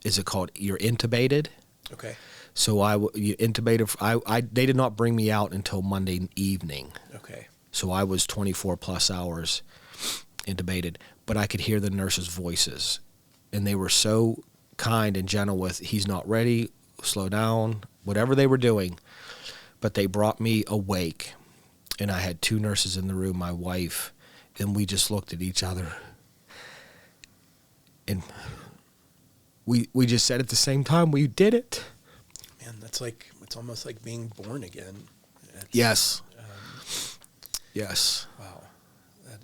C: is it called, you're intubated?
B: Okay.
C: So you intubated, they did not bring me out until Monday evening.
B: Okay.
C: So I was 24 plus hours intubated, but I could hear the nurses' voices, and they were so kind and gentle with, "He's not ready, slow down," whatever they were doing. But they brought me awake, and I had 2 nurses in the room, my wife, and we just looked at each other, and we just said at the same time, "We did it."
B: Man, it's almost like being born again.
C: Yes. Yes.
B: Wow. That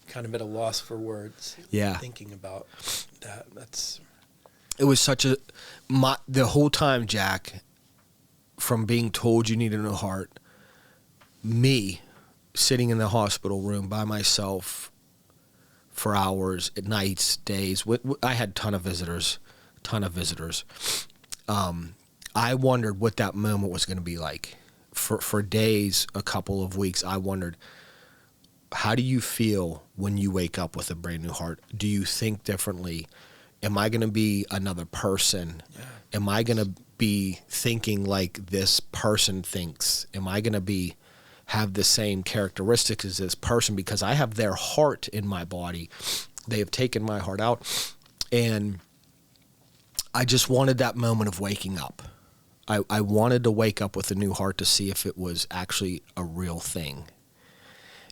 B: kind of at a loss for words.
C: Yeah.
B: Thinking about that.
C: It was such the whole time, Jack, from being told you needed a heart, me sitting in the hospital room by myself for hours, at nights, days. I had a ton of visitors. I wondered what that moment was going to be like. For days, a couple of weeks, I wondered, how do you feel when you wake up with a brand new heart? Do you think differently? Am I going to be another person?
B: Yeah.
C: Am I going to be thinking like this person thinks? Am I going to have the same characteristics as this person because I have their heart in my body? They have taken my heart out, and I just wanted that moment of waking up. I wanted to wake up with a new heart to see if it was actually a real thing.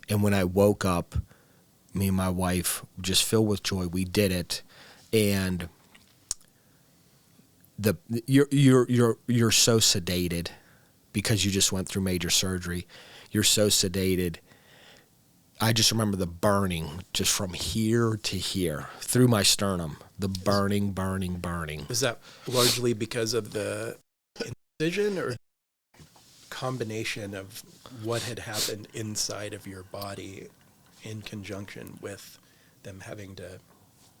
C: And when I woke up, me and my wife, just filled with joy, we did it. And you're so sedated because you just went through major surgery. You're so sedated. I just remember the burning just from here to here through my sternum, the burning.
B: Was that largely because of the incision or combination of what had happened inside of your body in conjunction with them having to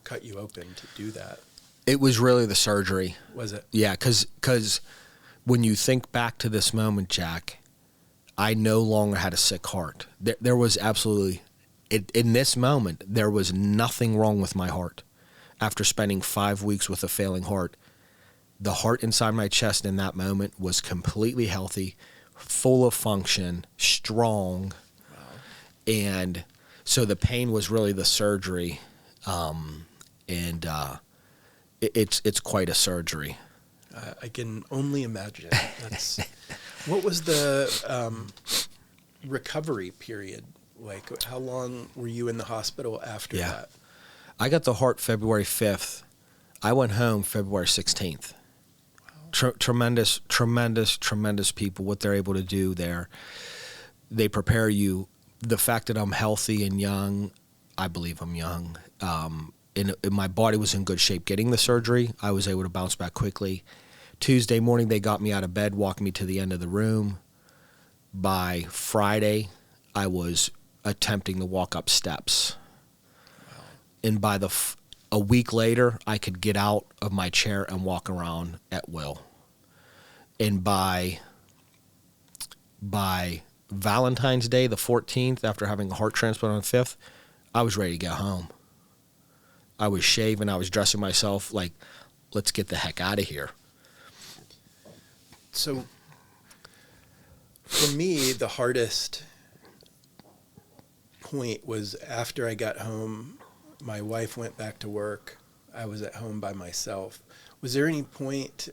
B: cut you open to do that?
C: It was really the surgery.
B: Was it?
C: Yeah, because when you think back to this moment, Jack, I no longer had a sick heart. There was absolutely, in this moment, there was nothing wrong with my heart. After spending 5 weeks with a failing heart, the heart inside my chest in that moment was completely healthy, full of function, strong.
B: Wow.
C: And so the pain was really the surgery. It's quite a surgery.
B: I can only imagine. What was the recovery period like? How long were you in the hospital after that?
C: I got the heart February 5th. I went home February 16th. Wow. Tremendous people, what they're able to do there. They prepare you. The fact that I'm healthy and young, I believe I'm young. And my body was in good shape getting the surgery. I was able to bounce back quickly. Tuesday morning, they got me out of bed, walked me to the end of the room. By Friday, I was attempting to walk up steps. Wow. And by a week later, I could get out of my chair and walk around at will. And by Valentine's Day, the 14th, after having a heart transplant on the 5th, I was ready to get home. I was shaving, I was dressing myself like, let's get the heck out of here.
B: So for me, the hardest point was after I got home, my wife went back to work. I was at home by myself. Was there any point,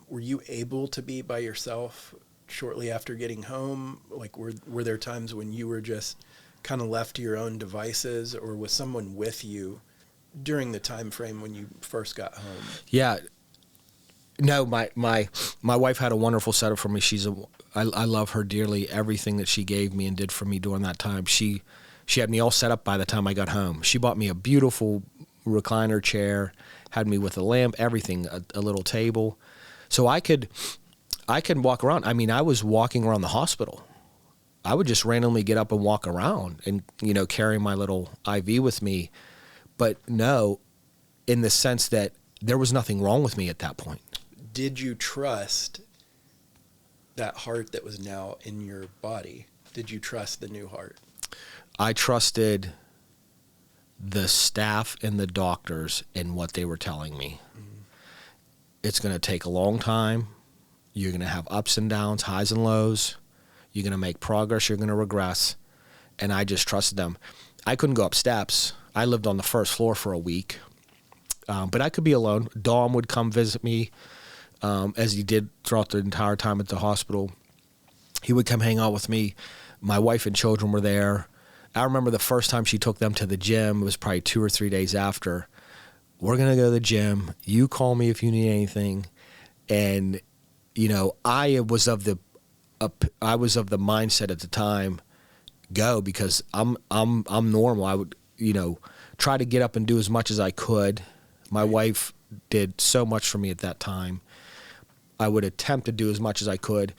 B: were you able to be by yourself shortly after getting home? Like, were there times when you were just kind of left to your own devices, or was someone with you during the time frame when you first got home?
C: Yeah. No, my wife had a wonderful setup for me. I love her dearly. Everything that she gave me and did for me during that time, she had me all set up by the time I got home. She bought me a beautiful recliner chair, had me with a lamp, everything, a little table. So I could walk around. I mean, I was walking around the hospital. I would just randomly get up and walk around and, carry my little IV with me. But no, in the sense that there was nothing wrong with me at that point.
B: Did you trust that heart that was now in your body? Did you trust the new heart?
C: I trusted the staff and the doctors in what they were telling me. Mm-hmm. It's going to take a long time. You're going to have ups and downs, highs and lows. You're going to make progress. You're going to regress. And I just trusted them. I couldn't go up steps. I lived on the first floor for a week. But I could be alone. Dom would come visit me, as he did throughout the entire time at the hospital. He would come hang out with me. My wife and children were there. I remember the first time she took them to the gym. It was probably 2 or 3 days after. We're going to go to the gym. You call me if you need anything. And, I was of I was of the mindset at the time, go, because I'm normal. I would, try to get up and do as much as I could. My wife did so much for me at that time. I would attempt to do as much as I could.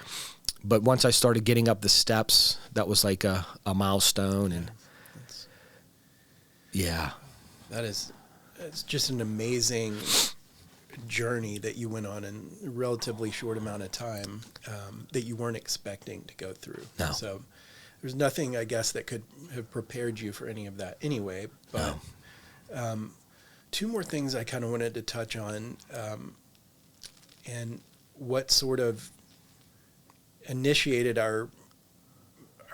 C: But once I started getting up the steps, that was like a milestone. And
B: it's just an amazing journey that you went on in a relatively short amount of time that you weren't expecting to go through.
C: No.
B: So there's nothing, I guess, that could have prepared you for any of that anyway. But two more things I kind of wanted to touch on, and what sort of initiated our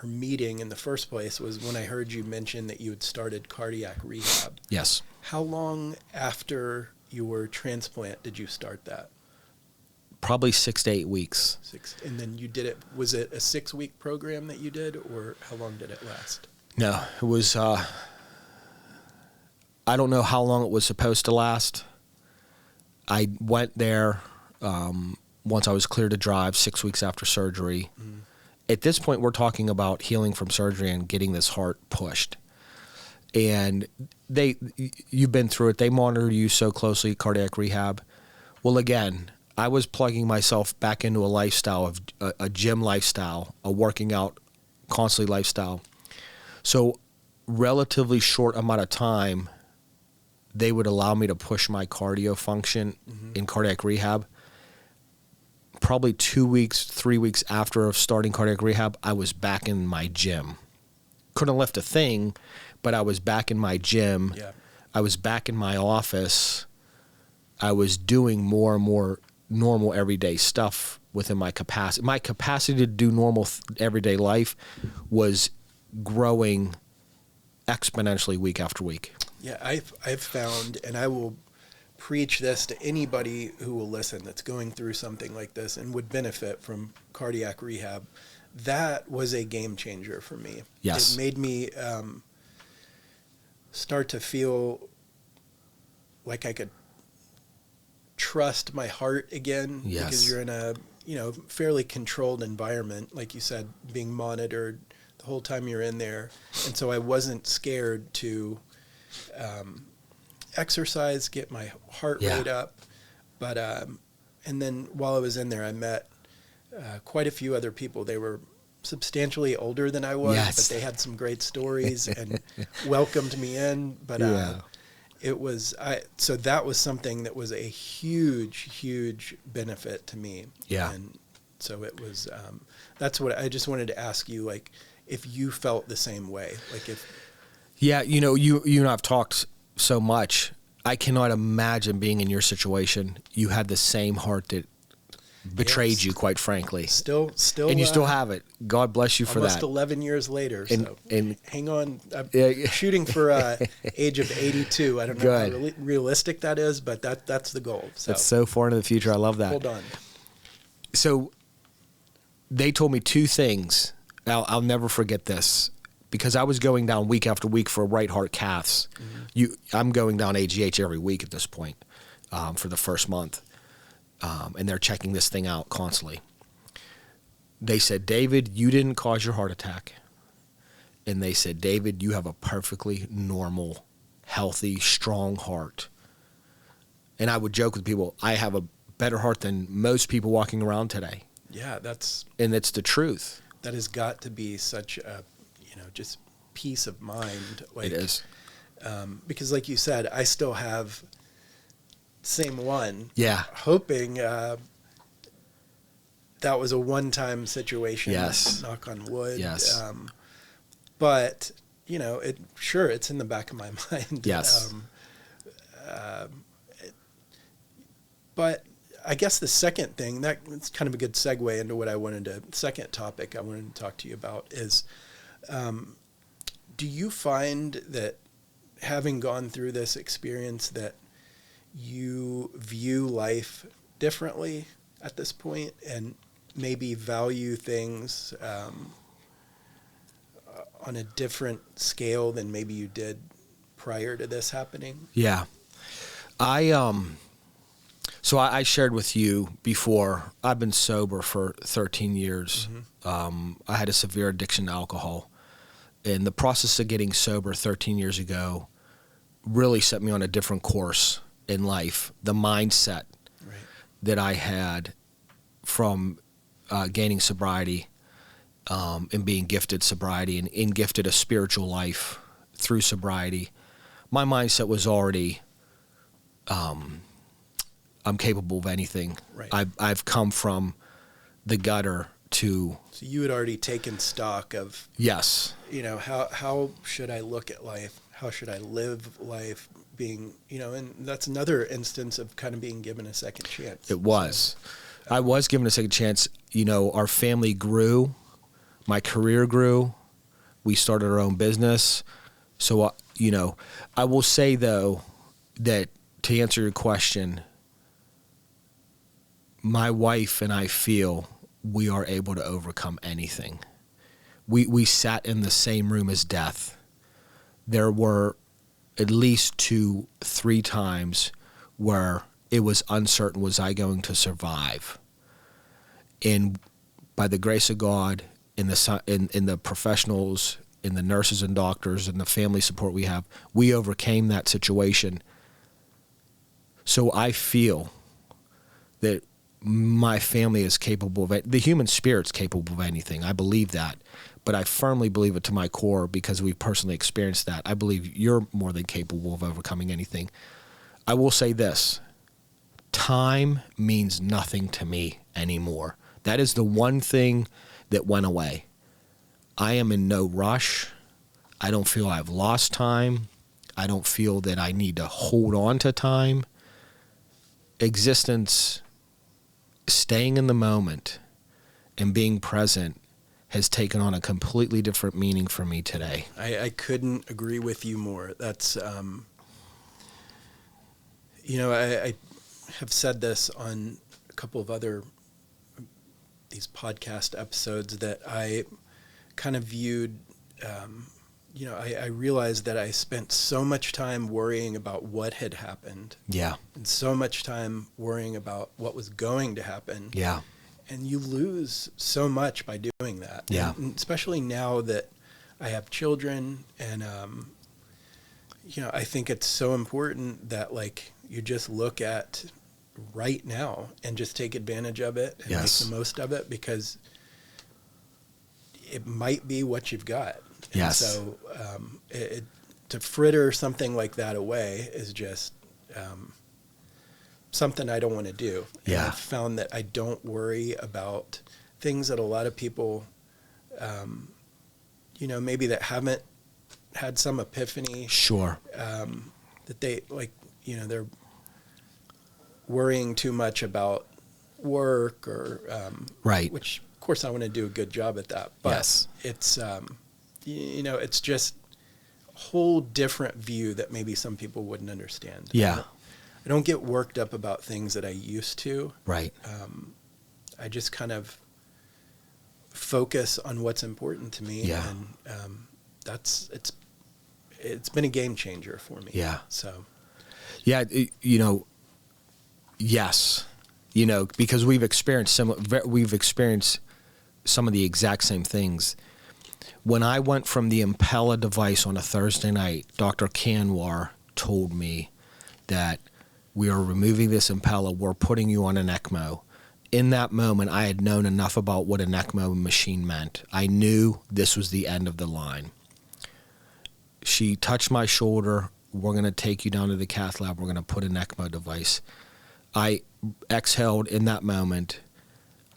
B: meeting in the first place was when I heard you mention that you had started cardiac rehab.
C: Yes.
B: How long after your transplant did you start that?
C: Probably 6 to 8 weeks.
B: And then you did it, was it a 6-week program that you did, or how long did it last?
C: No, it was, I don't know how long it was supposed to last. I went there once I was cleared to drive 6 weeks after surgery. Mm. At this point, we're talking about healing from surgery and getting this heart pushed. And you've been through it. They monitor you so closely, cardiac rehab. Well, again, I was plugging myself back into a lifestyle of a gym lifestyle, a working out constantly lifestyle. So relatively short amount of time, they would allow me to push my cardio function in cardiac rehab. Probably 2 weeks, 3 weeks after starting cardiac rehab, I was back in my gym. Couldn't lift a thing, but I was back in my gym. Yeah. I was back in my office. I was doing more and more normal everyday stuff within my capacity. My capacity to do normal everyday life was growing exponentially week after week.
B: Yeah, I've found, and I will preach this to anybody who will listen that's going through something like this and would benefit from cardiac rehab. That was a game changer for me.
C: Yes.
B: It made me start to feel like I could trust my heart again.
C: Yes.
B: Because you're in a fairly controlled environment, like you said, being monitored the whole time you're in there. And so I wasn't scared to exercise, get my heart rate up. But and then while I was in there, I met quite a few other people. They were substantially older than I was, but they had some great stories and welcomed me in. But it was so that was something that was a huge benefit to me. Yeah. And so it was that's what I just wanted to ask you, like, if you felt the same way, like if
C: you and I've talked so much. I cannot imagine being in your situation. You had the same heart that betrayed you, quite frankly.
B: Still,
C: and you still have it. God bless you for that.
B: Almost 11 years later. And hang on. I'm shooting for age of 82. I don't know how realistic that is, but that's the goal. So.
C: That's so far into the future. I love that.
B: Hold on. So
C: they told me two things. I'll never forget this. Because I was going down week after week for right heart caths. Mm-hmm. I'm going down AGH every week at this point for the first month. And they're checking this thing out constantly. They said, David, you didn't cause your heart attack. And they said, David, you have a perfectly normal, healthy, strong heart. And I would joke with people, I have a better heart than most people walking around today.
B: Yeah,
C: and it's the truth.
B: That has got to be such a just peace of mind. Like,
C: it is.
B: Because like you said, I still have same one.
C: Yeah.
B: Hoping that was a one-time situation.
C: Yes.
B: Knock on wood.
C: Yes.
B: But, it's in the back of my mind.
C: Yes.
B: But I guess the second thing, that's kind of a good segue into second topic I wanted to talk to you about is, do you find that having gone through this experience that you view life differently at this point and maybe value things on a different scale than maybe you did prior to this happening?
C: Yeah. So I shared with you before, I've been sober for 13 years. I had a severe addiction to alcohol. And the process of getting sober 13 years ago really set me on a different course in life. The mindset that I had from gaining sobriety and being gifted sobriety and gifted a spiritual life through sobriety, my mindset was already, I'm capable of anything.
B: Right.
C: I've come from the gutter to...
B: So you had already taken stock of...
C: Yes.
B: How should I look at life? How should I live life? Being, and that's another instance of kind of being given a second chance.
C: It was. I was given a second chance. Our family grew. My career grew. We started our own business. So, I will say, though, that to answer your question, my wife and I feel we are able to overcome anything. We sat in the same room as death. There were at least 2-3 times where it was uncertain, was I going to survive? And by the grace of God, in the professionals, in the nurses and doctors, and the family support we have, we overcame that situation. So I feel that my family is capable of it. The human spirit's capable of anything. I believe that. But I firmly believe it to my core because we've personally experienced that. I believe you're more than capable of overcoming anything. I will say this. Time means nothing to me anymore. That is the one thing that went away. I am in no rush. I don't feel I've lost time. I don't feel that I need to hold on to time. Existence, staying in the moment and being present has taken on a completely different meaning for me today.
B: I couldn't agree with you more. That's, I have said this on a couple of other these podcast episodes that I kind of viewed, I realized that I spent so much time worrying about what had happened.
C: Yeah.
B: And so much time worrying about what was going to happen.
C: Yeah.
B: And you lose so much by doing that.
C: Yeah.
B: And especially now that I have children and, I think it's so important that you just look at right now and just take advantage of it and make the most of it because it might be what you've got.
C: Yes.
B: And so to fritter something like that away is just something I don't want to do. And
C: Yeah.
B: I've found that I don't worry about things that a lot of people, maybe that haven't had some epiphany.
C: Sure.
B: That they they're worrying too much about work or,
C: Right.
B: which of course I want to do a good job at that, but
C: Yes.
B: it's, it's just a whole different view that maybe some people wouldn't understand.
C: Yeah.
B: I don't get worked up about things that I used to.
C: Right.
B: I just kind of focus on what's important to me.
C: Yeah.
B: And it's been a game changer for me.
C: Yeah.
B: So.
C: Yeah. Yes. Because we've experienced some of the exact same things. When I went from the Impella device on a Thursday night, Dr. Kanwar told me that we are removing this Impella, we're putting you on an ECMO. In that moment, I had known enough about what an ECMO machine meant. I knew this was the end of the line. She touched my shoulder. We're going to take you down to the cath lab. We're going to put an ECMO device. I exhaled in that moment.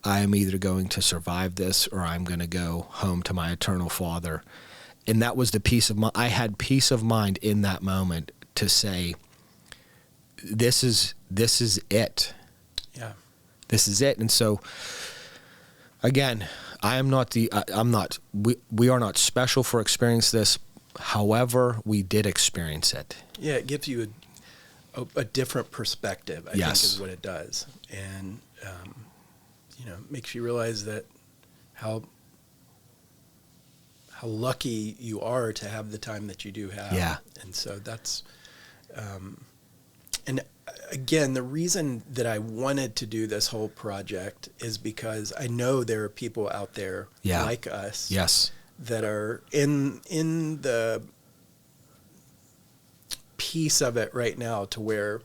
C: I am either going to survive this or I'm going to go home to my eternal Father. And that was the peace of mind. I had peace of mind in that moment to say, this is it.
B: Yeah.
C: This is it. And so, again, we are not special for experiencing this. However, we did experience it.
B: Yeah, it gives you a different perspective, I think is what it does. And, makes you realize that how lucky you are to have the time that you do have.
C: Yeah.
B: And so that's, and again, the reason that I wanted to do this whole project is because I know there are people out there like us
C: Yes.
B: that are in the piece of it right now to where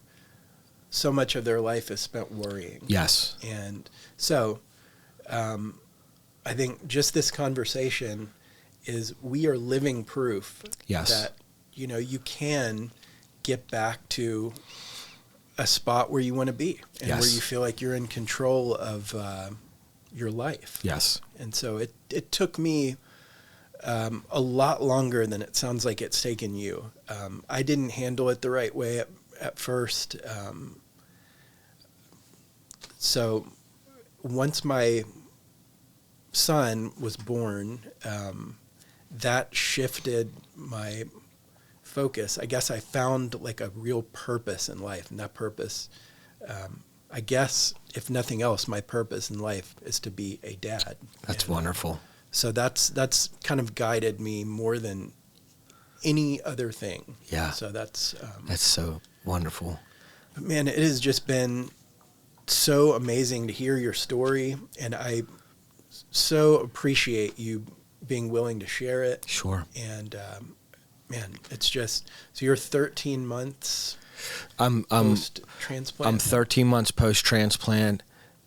B: so much of their life is spent worrying.
C: Yes.
B: And so I think just this conversation is we are living proof that, you can get back to a spot where you want to be and where you feel like you're in control of your life.
C: Yes.
B: And so it took me a lot longer than it sounds like it's taken you. I didn't handle it the right way at first. So once my son was born, that shifted my focus. I guess I found like a real purpose in life, and that purpose, I guess, if nothing else, my purpose in life is to be a dad.
C: That's wonderful.
B: So that's kind of guided me more than any other thing.
C: Yeah.
B: So that's
C: so wonderful.
B: But man, it has just been so amazing to hear your story, and I so appreciate you being willing to share it.
C: Sure.
B: And man, it's just, so you're 13 months post-transplant?
C: I'm 13 months post-transplant.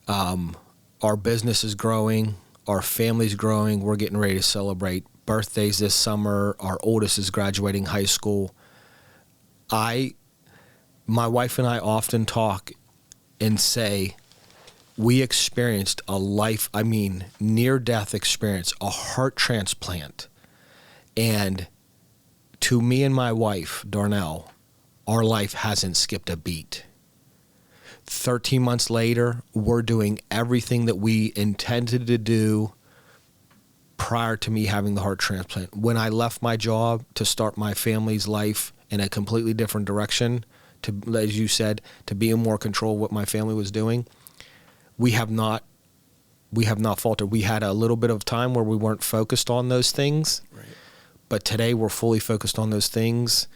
C: Our business is growing. Our family's growing. We're getting ready to celebrate birthdays this summer. Our oldest is graduating high school. My wife and I often talk and say, we experienced near-death experience, a heart transplant. And to me and my wife, Darnell, our life hasn't skipped a beat. 13 months later, we're doing everything that we intended to do prior to me having the heart transplant. When I left my job to start my family's life in a completely different direction, to, as you said, to be in more control of what my family was doing, we have not faltered. We had a little bit of time where we weren't focused on those things,
B: Right.
C: But today we're fully focused on those things.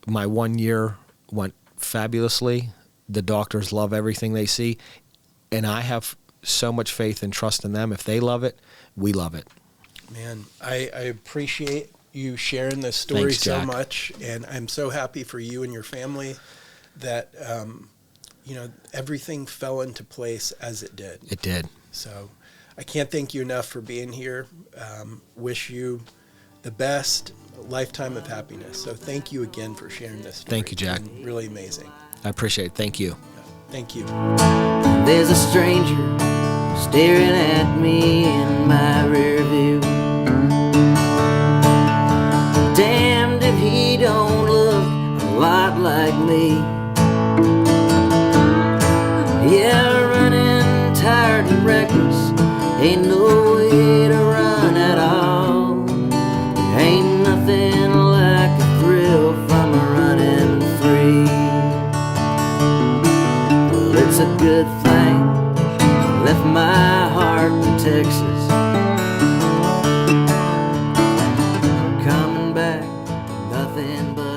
C: My 1 year went fabulously. The doctors love everything they see, and I have so much faith and trust in them. If they love it, we love it.
B: Man, I appreciate you sharing this story.
C: Thanks,
B: so
C: Jack.
B: much, and I'm so happy for you and your family that everything fell into place as it did.
C: It did.
B: So I can't thank you enough for being here. Wish you the best lifetime of happiness. So thank you again for sharing this story.
C: Thank you, Jack.
B: It's been really amazing.
C: I appreciate it. Thank you.
B: Thank you.
A: There's a stranger staring at me in my rear view. Damned if he don't look a lot like me. Yeah, running, tired and reckless, ain't no way to run at all. There ain't nothing like a thrill from a running free. Well, it's a good thing I left my heart in Texas. Coming back, nothing but